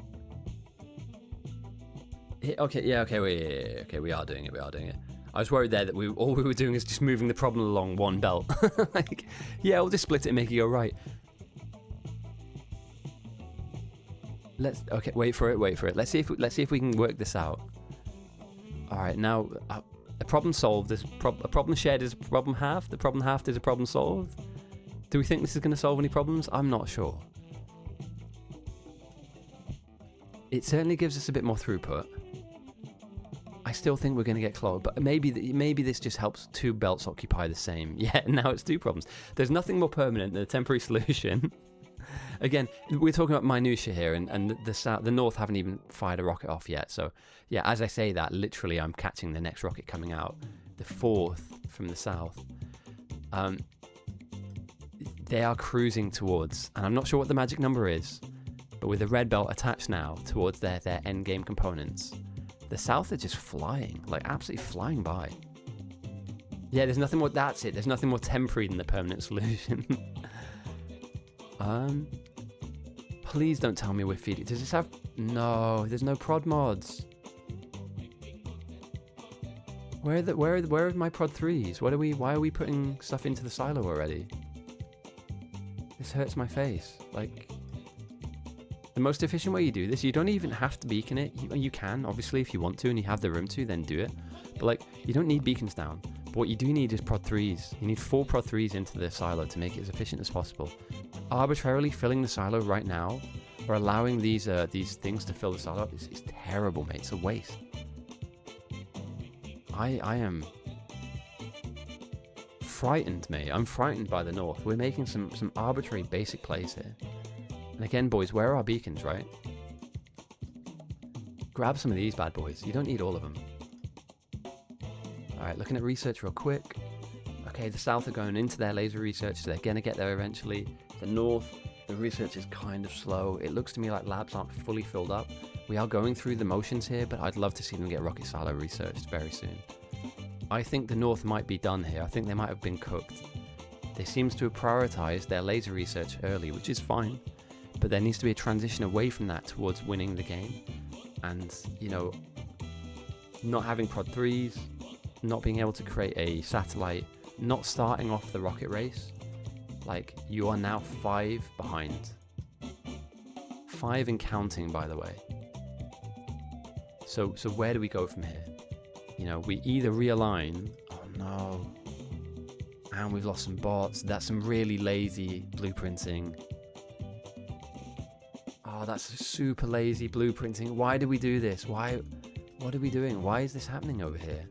Okay, we are doing it. I was worried there that all we were doing is just moving the problem along one belt. Like, yeah, we'll just split it and make it go right. Wait for it. Let's see if we can work this out. All right, now a problem solved. A problem shared is a problem halved. The problem halved is a problem solved. Do we think this is going to solve any problems? I'm not sure. It certainly gives us a bit more throughput. I still think we're going to get clogged, but maybe this just helps 2 belts occupy the same. Yeah, now it's 2 problems. There's nothing more permanent than a temporary solution. Again, we're talking about minutiae here, and the North haven't even fired a rocket off yet. So, yeah, as I say that, literally I'm catching the next rocket coming out, the 4th from the South. They are cruising towards, and I'm not sure what the magic number is, but with the red belt attached now towards their end game components, the South are just flying, like absolutely flying by. Yeah, there's nothing more. That's it. There's nothing more temporary than the permanent solution. Please don't tell me we're feeding. Does this have? No, there's no prod mods. Where are my prod 3s? Why are we putting stuff into the silo already? This hurts my face. Like, the most efficient way you do this, you don't even have to beacon it. You can, obviously, if you want to and you have the room to, then do it. But like, you don't need beacons down. But what you do need is prod 3s. You need 4 prod 3s into the silo to make it as efficient as possible. Arbitrarily filling the silo right now, or allowing these things to fill the silo up is terrible, mate. It's a waste. I am frightened, mate. I'm frightened by the North. We're making some arbitrary basic plays here. And again, boys, where are our beacons, right? Grab some of these bad boys. You don't need all of them. Alright, looking at research real quick. Okay, the South are going into their laser research, so they're going to get there eventually. The North, the research is kind of slow. It looks to me like labs aren't fully filled up. We are going through the motions here, but I'd love to see them get rocket silo researched very soon. I think the North might be done here. I think they might have been cooked. They seem to have prioritized their laser research early, which is fine. But there needs to be a transition away from that towards winning the game. And, you know, not having prod 3s, not being able to create a satellite, not starting off the rocket race. Like, you are now 5 behind. 5 and counting, by the way. So where do we go from here? You know, we either realign. Oh no. And we've lost some bots. That's some really lazy blueprinting. Oh, that's super lazy blueprinting. Why do we do this? What are we doing? Why is this happening over here?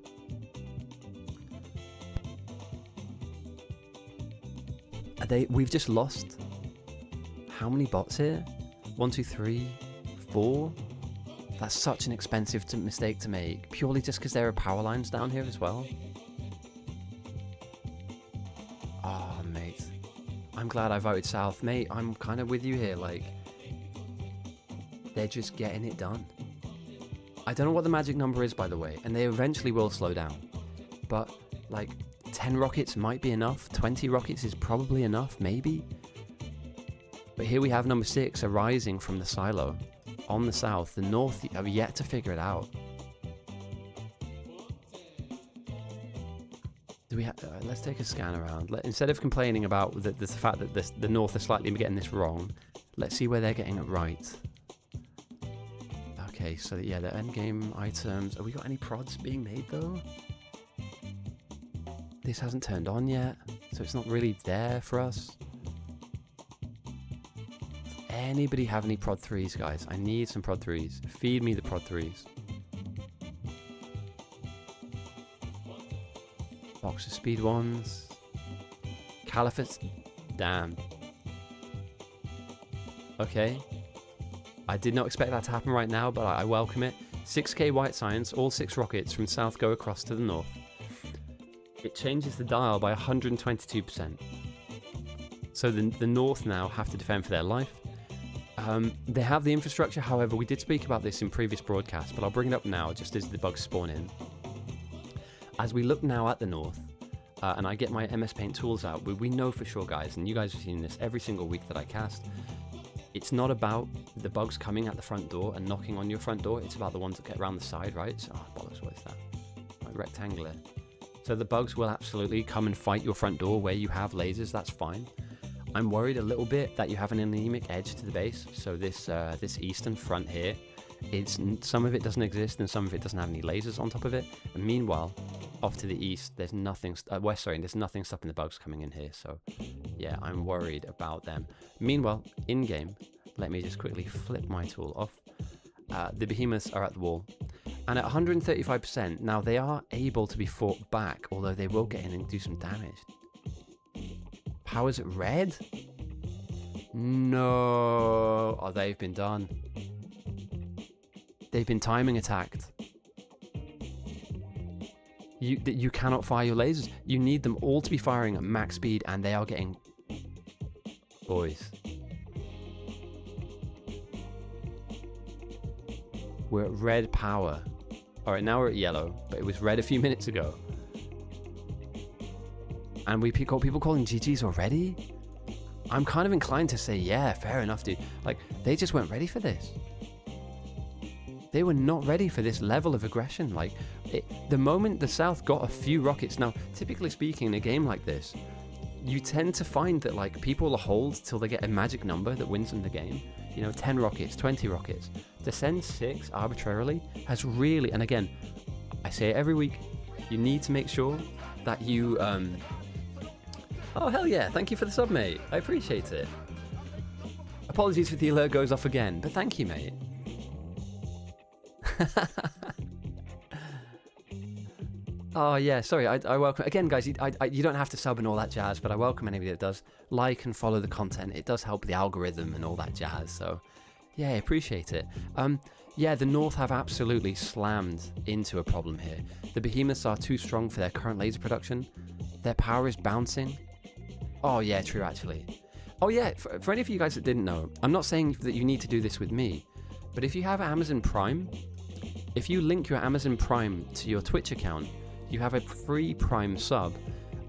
We've just lost how many bots here? 1, 2, 3, 4. That's such an expensive mistake to make, purely just because there are power lines down here as well. Oh, mate. I'm glad I voted South, mate. I'm kind of with you here, like, they're just getting it done. I don't know what the magic number is, by the way, and they eventually will slow down. But, like, 10 rockets might be enough. 20 rockets is probably enough, maybe. But here we have number 6 arising from the silo on the South. The North have yet to figure it out. Do we let's take a scan around. Instead of complaining about the fact that the North are slightly getting this wrong, let's see where they're getting it right. Okay, so yeah, the endgame items. Have we got any prods being made though? This hasn't turned on yet, so it's not really there for us. Anybody have any prod 3s, guys? I need some prod 3s. Feed me the prod 3s. Box of speed 1s. Califers. Damn. Okay. I did not expect that to happen right now, but I welcome it. 6k white science, all 6 rockets from South go across to the North. It changes the dial by 122%. So the North now have to defend for their life. They have the infrastructure. However, we did speak about this in previous broadcasts, but I'll bring it up now just as the bugs spawn in. As we look now at the north, and I get my MS Paint tools out, we know for sure, guys, and you guys have seen this every single week that I cast, it's not about the bugs coming at the front door and knocking on your front door, it's about the ones that get around the side, right? So, oh, bollocks, what is that? Like rectangular. So the bugs will absolutely come and fight your front door where you have lasers, that's fine. I'm worried a little bit that you have an anemic edge to the base, so this eastern front here, some of it doesn't exist and some of it doesn't have any lasers on top of it, and meanwhile, off to the east, there's nothing, there's nothing stopping the bugs coming in here, so yeah, I'm worried about them. Meanwhile, in-game, let me just quickly flip my tool off. The behemoths are at the wall, and at 135%, now they are able to be fought back, although they will get in and do some damage. Powers at red? No. Oh, they've been done. They've been timing attacked. You cannot fire your lasers. You need them all to be firing at max speed, and they are getting... Boys. We're at red power. Alright, now we're at yellow, but it was red a few minutes ago. And we got people calling GGs already? I'm kind of inclined to say, yeah, fair enough, dude. Like, they just weren't ready for this. They were not ready for this level of aggression. Like, the moment the South got a few rockets... Now, typically speaking, in a game like this, you tend to find that, like, people will hold till they get a magic number that wins them the game. You know, 10 rockets, 20 rockets. To send 6 arbitrarily has really... And again, I say it every week, you need to make sure that you... Oh, hell yeah. Thank you for the sub, mate. I appreciate it. Apologies if the alert goes off again, but thank you, mate. Oh, yeah. Sorry. I welcome... Again, guys, you don't have to sub and all that jazz, but I welcome anybody that does. Like and follow the content. It does help the algorithm and all that jazz, so... Yeah, I appreciate it. Yeah, the North have absolutely slammed into a problem here. The behemoths are too strong for their current laser production. Their power is bouncing. Oh, yeah, true, actually. Oh, yeah, for any of you guys that didn't know, I'm not saying that you need to do this with me, but if you have Amazon Prime, if you link your Amazon Prime to your Twitch account, you have a free Prime sub,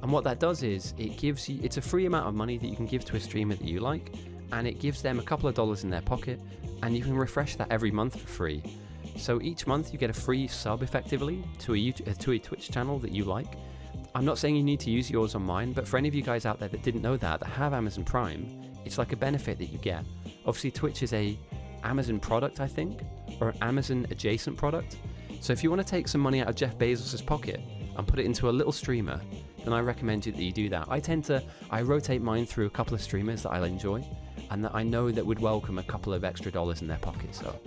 and what that does is, it gives you, it's a free amount of money that you can give to a streamer that you like, and it gives them a couple of dollars in their pocket, and you can refresh that every month for free. So each month you get a free sub, effectively, to a Twitch channel that you like. I'm not saying you need to use yours on mine, but for any of you guys out there that didn't know that have Amazon Prime, it's like a benefit that you get. Obviously, Twitch is a Amazon product, I think, or an Amazon adjacent product. So if you want to take some money out of Jeff Bezos' pocket and put it into a little streamer, then I recommend that you do that. I rotate mine through a couple of streamers that I'll enjoy, and that I know that would welcome a couple of extra dollars in their pocket. So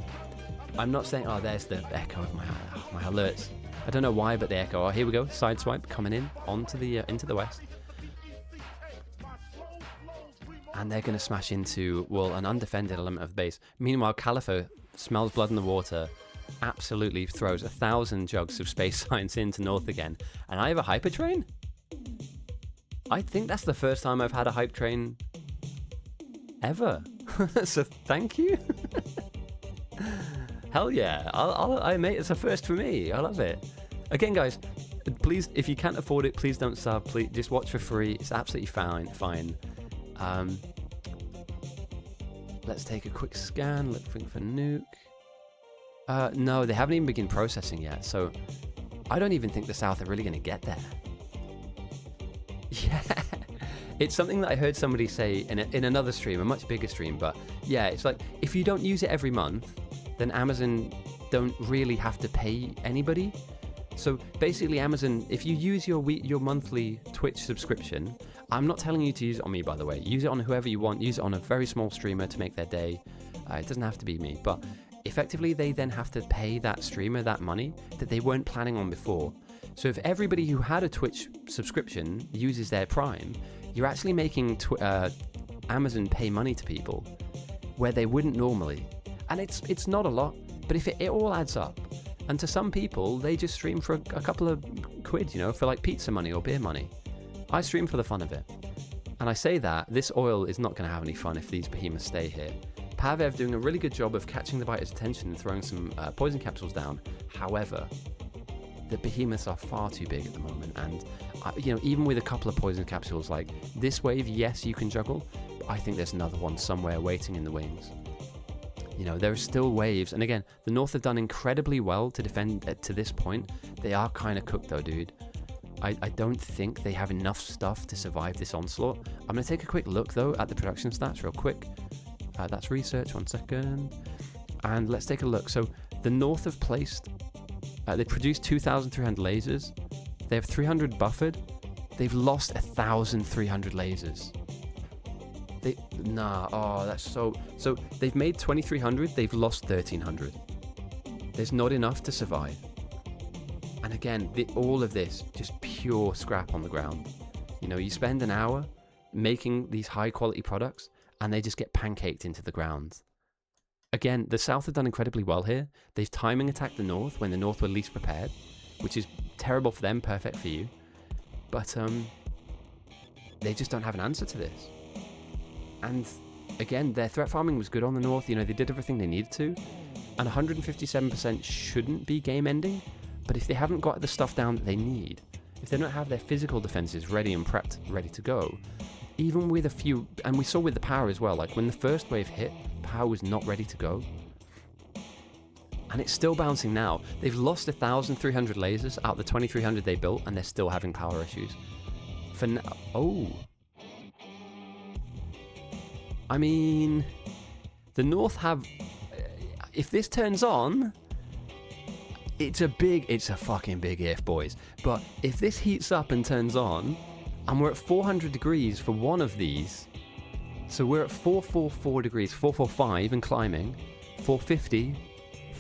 I'm not saying, oh, there's the echo of my alerts. I don't know why, but the echo. Oh, here we go. Sideswipe coming in onto the into the west, and they're going to smash into, well, an undefended element of the base. Meanwhile, Califer smells blood in the water, absolutely throws 1,000 jugs of space science into north again, and I have a hyper train. I think that's the first time I've had a hype train ever. So thank you. Hell yeah, mate, it's a first for me. I love it. Again, guys, please, if you can't afford it, please don't sub. Please just watch for free. It's absolutely fine. Let's take a quick scan. Looking for nuke. No, they haven't even begun processing yet. So I don't even think the South are really going to get there. Yeah, it's something that I heard somebody say in another stream, a much bigger stream. But yeah, it's like, if you don't use it every month, then Amazon don't really have to pay anybody. So basically, Amazon, if you use your monthly Twitch subscription, I'm not telling you to use it on me, by the way. Use it on whoever you want. Use it on a very small streamer to make their day. It doesn't have to be me. But effectively, they then have to pay that streamer that money that they weren't planning on before. So if everybody who had a Twitch subscription uses their Prime, you're actually making Amazon pay money to people where they wouldn't normally. And it's not a lot, but if it all adds up, and to some people, they just stream for a couple of quid, you know, for like pizza money or beer money. I stream for the fun of it. And I say that, this oil is not going to have any fun if these behemoths stay here. Pavev doing a really good job of catching the biter's attention and throwing some poison capsules down. However, the behemoths are far too big at the moment, and you know, even with a couple of poison capsules, like this wave, yes, you can juggle, but I think there's another one somewhere waiting in the wings. You know, there are still waves, and again, the North have done incredibly well to defend to this point. They are kind of cooked though, dude. I don't think they have enough stuff to survive this onslaught. I'm going to take a quick look though at the production stats real quick. That's research, 1 second. And let's take a look. So the North have placed, they produced 2,300 lasers. They have 300 buffered. They've lost 1,300 lasers. That's so they've made 2,300, they've lost 1,300. There's not enough to survive. And again, all of this, just pure scrap on the ground. You know, you spend an hour making these high quality products, and they just get pancaked into the ground. Again, the South have done incredibly well here. They've timing attacked the North when the North were least prepared, which is terrible for them, perfect for you. But they just don't have an answer to this. And again, their threat farming was good on the North. You know, they did everything they needed to. And 157% shouldn't be game ending. But if they haven't got the stuff down that they need, if they don't have their physical defenses ready and prepped, ready to go, even with a few, and we saw with the power as well, like when the first wave hit, power was not ready to go. And it's still bouncing now. They've lost 1,300 lasers out of the 2,300 they built, and they're still having power issues. For now, I mean, the North have, if this turns on, it's a fucking big if, boys. But if this heats up and turns on, and we're at 400 degrees for one of these, so we're at 444 degrees, 445 and climbing, 450,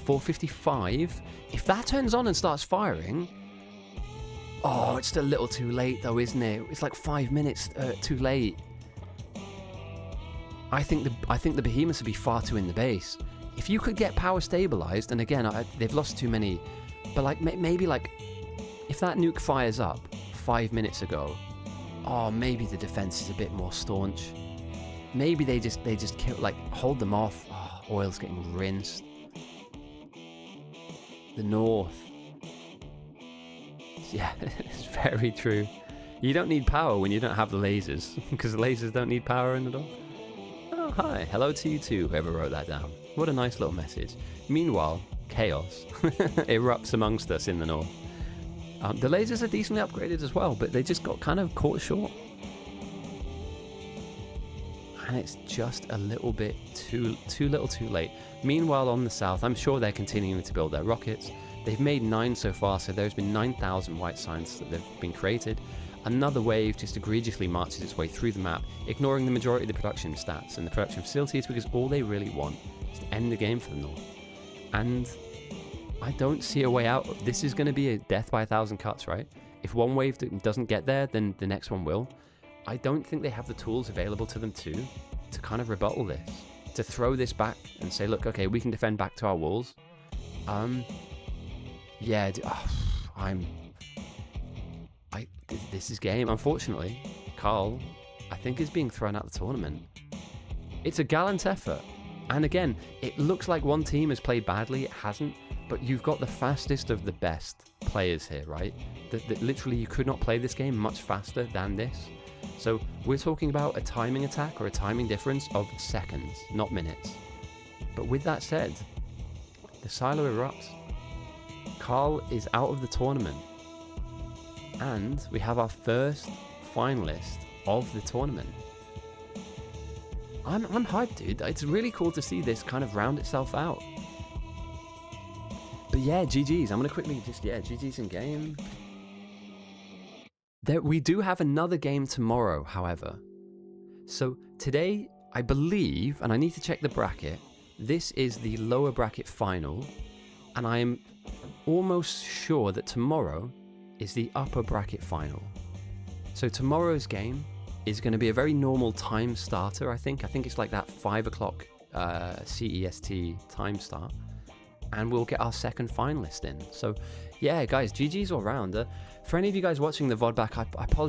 455. If that turns on and starts firing, oh, it's a little too late though, isn't it? It's like 5 minutes too late. I think the behemoths would be far too in the base. If you could get power stabilized, and again, they've lost too many, but like maybe like if that nuke fires up 5 minutes ago, oh, maybe the defense is a bit more staunch. Maybe they just kill, like hold them off. Oh, oil's getting rinsed. The North. Yeah, it's very true. You don't need power when you don't have the lasers, because the lasers don't need power in it all. Oh, hi. Hello to you too, whoever wrote that down. What a nice little message. Meanwhile, chaos erupts amongst us in the North. The lasers are decently upgraded as well, but they just got kind of caught short. And it's just a little bit too little too late. Meanwhile, on the South, I'm sure they're continuing to build their rockets. They've made 9 so far, so there's been 9,000 white signs that they've been created. Another wave just egregiously marches its way through the map, ignoring the majority of the production stats and the production facilities, because all they really want is to end the game for the North. And I don't see a way out. This is going to be a death by 1,000 cuts, right? If one wave doesn't get there, then the next one will. I don't think they have the tools available to them to kind of rebuttal this, to throw this back and say, look, okay, we can defend back to our walls. This is game. Unfortunately, Carl, I think, is being thrown out of the tournament. It's a gallant effort. And again, it looks like one team has played badly. It hasn't. But you've got the fastest of the best players here, right? That literally you could not play this game much faster than this. So we're talking about a timing attack or a timing difference of seconds, not minutes. But with that said, the silo erupts. Carl is out of the tournament. And we have our first finalist of the tournament. I'm hyped, dude. It's really cool to see this kind of round itself out. But yeah, GG's. I'm going to quickly GG's in game. We do have another game tomorrow, however. So today, I believe, and I need to check the bracket, this is the lower bracket final. And I am almost sure that tomorrow is the upper bracket final. So tomorrow's game is going to be a very normal time starter, I think. I think it's like that 5 o'clock CEST time start. And we'll get our second finalist in. So yeah, guys, GG's all round. For any of you guys watching the VOD back, I apologize.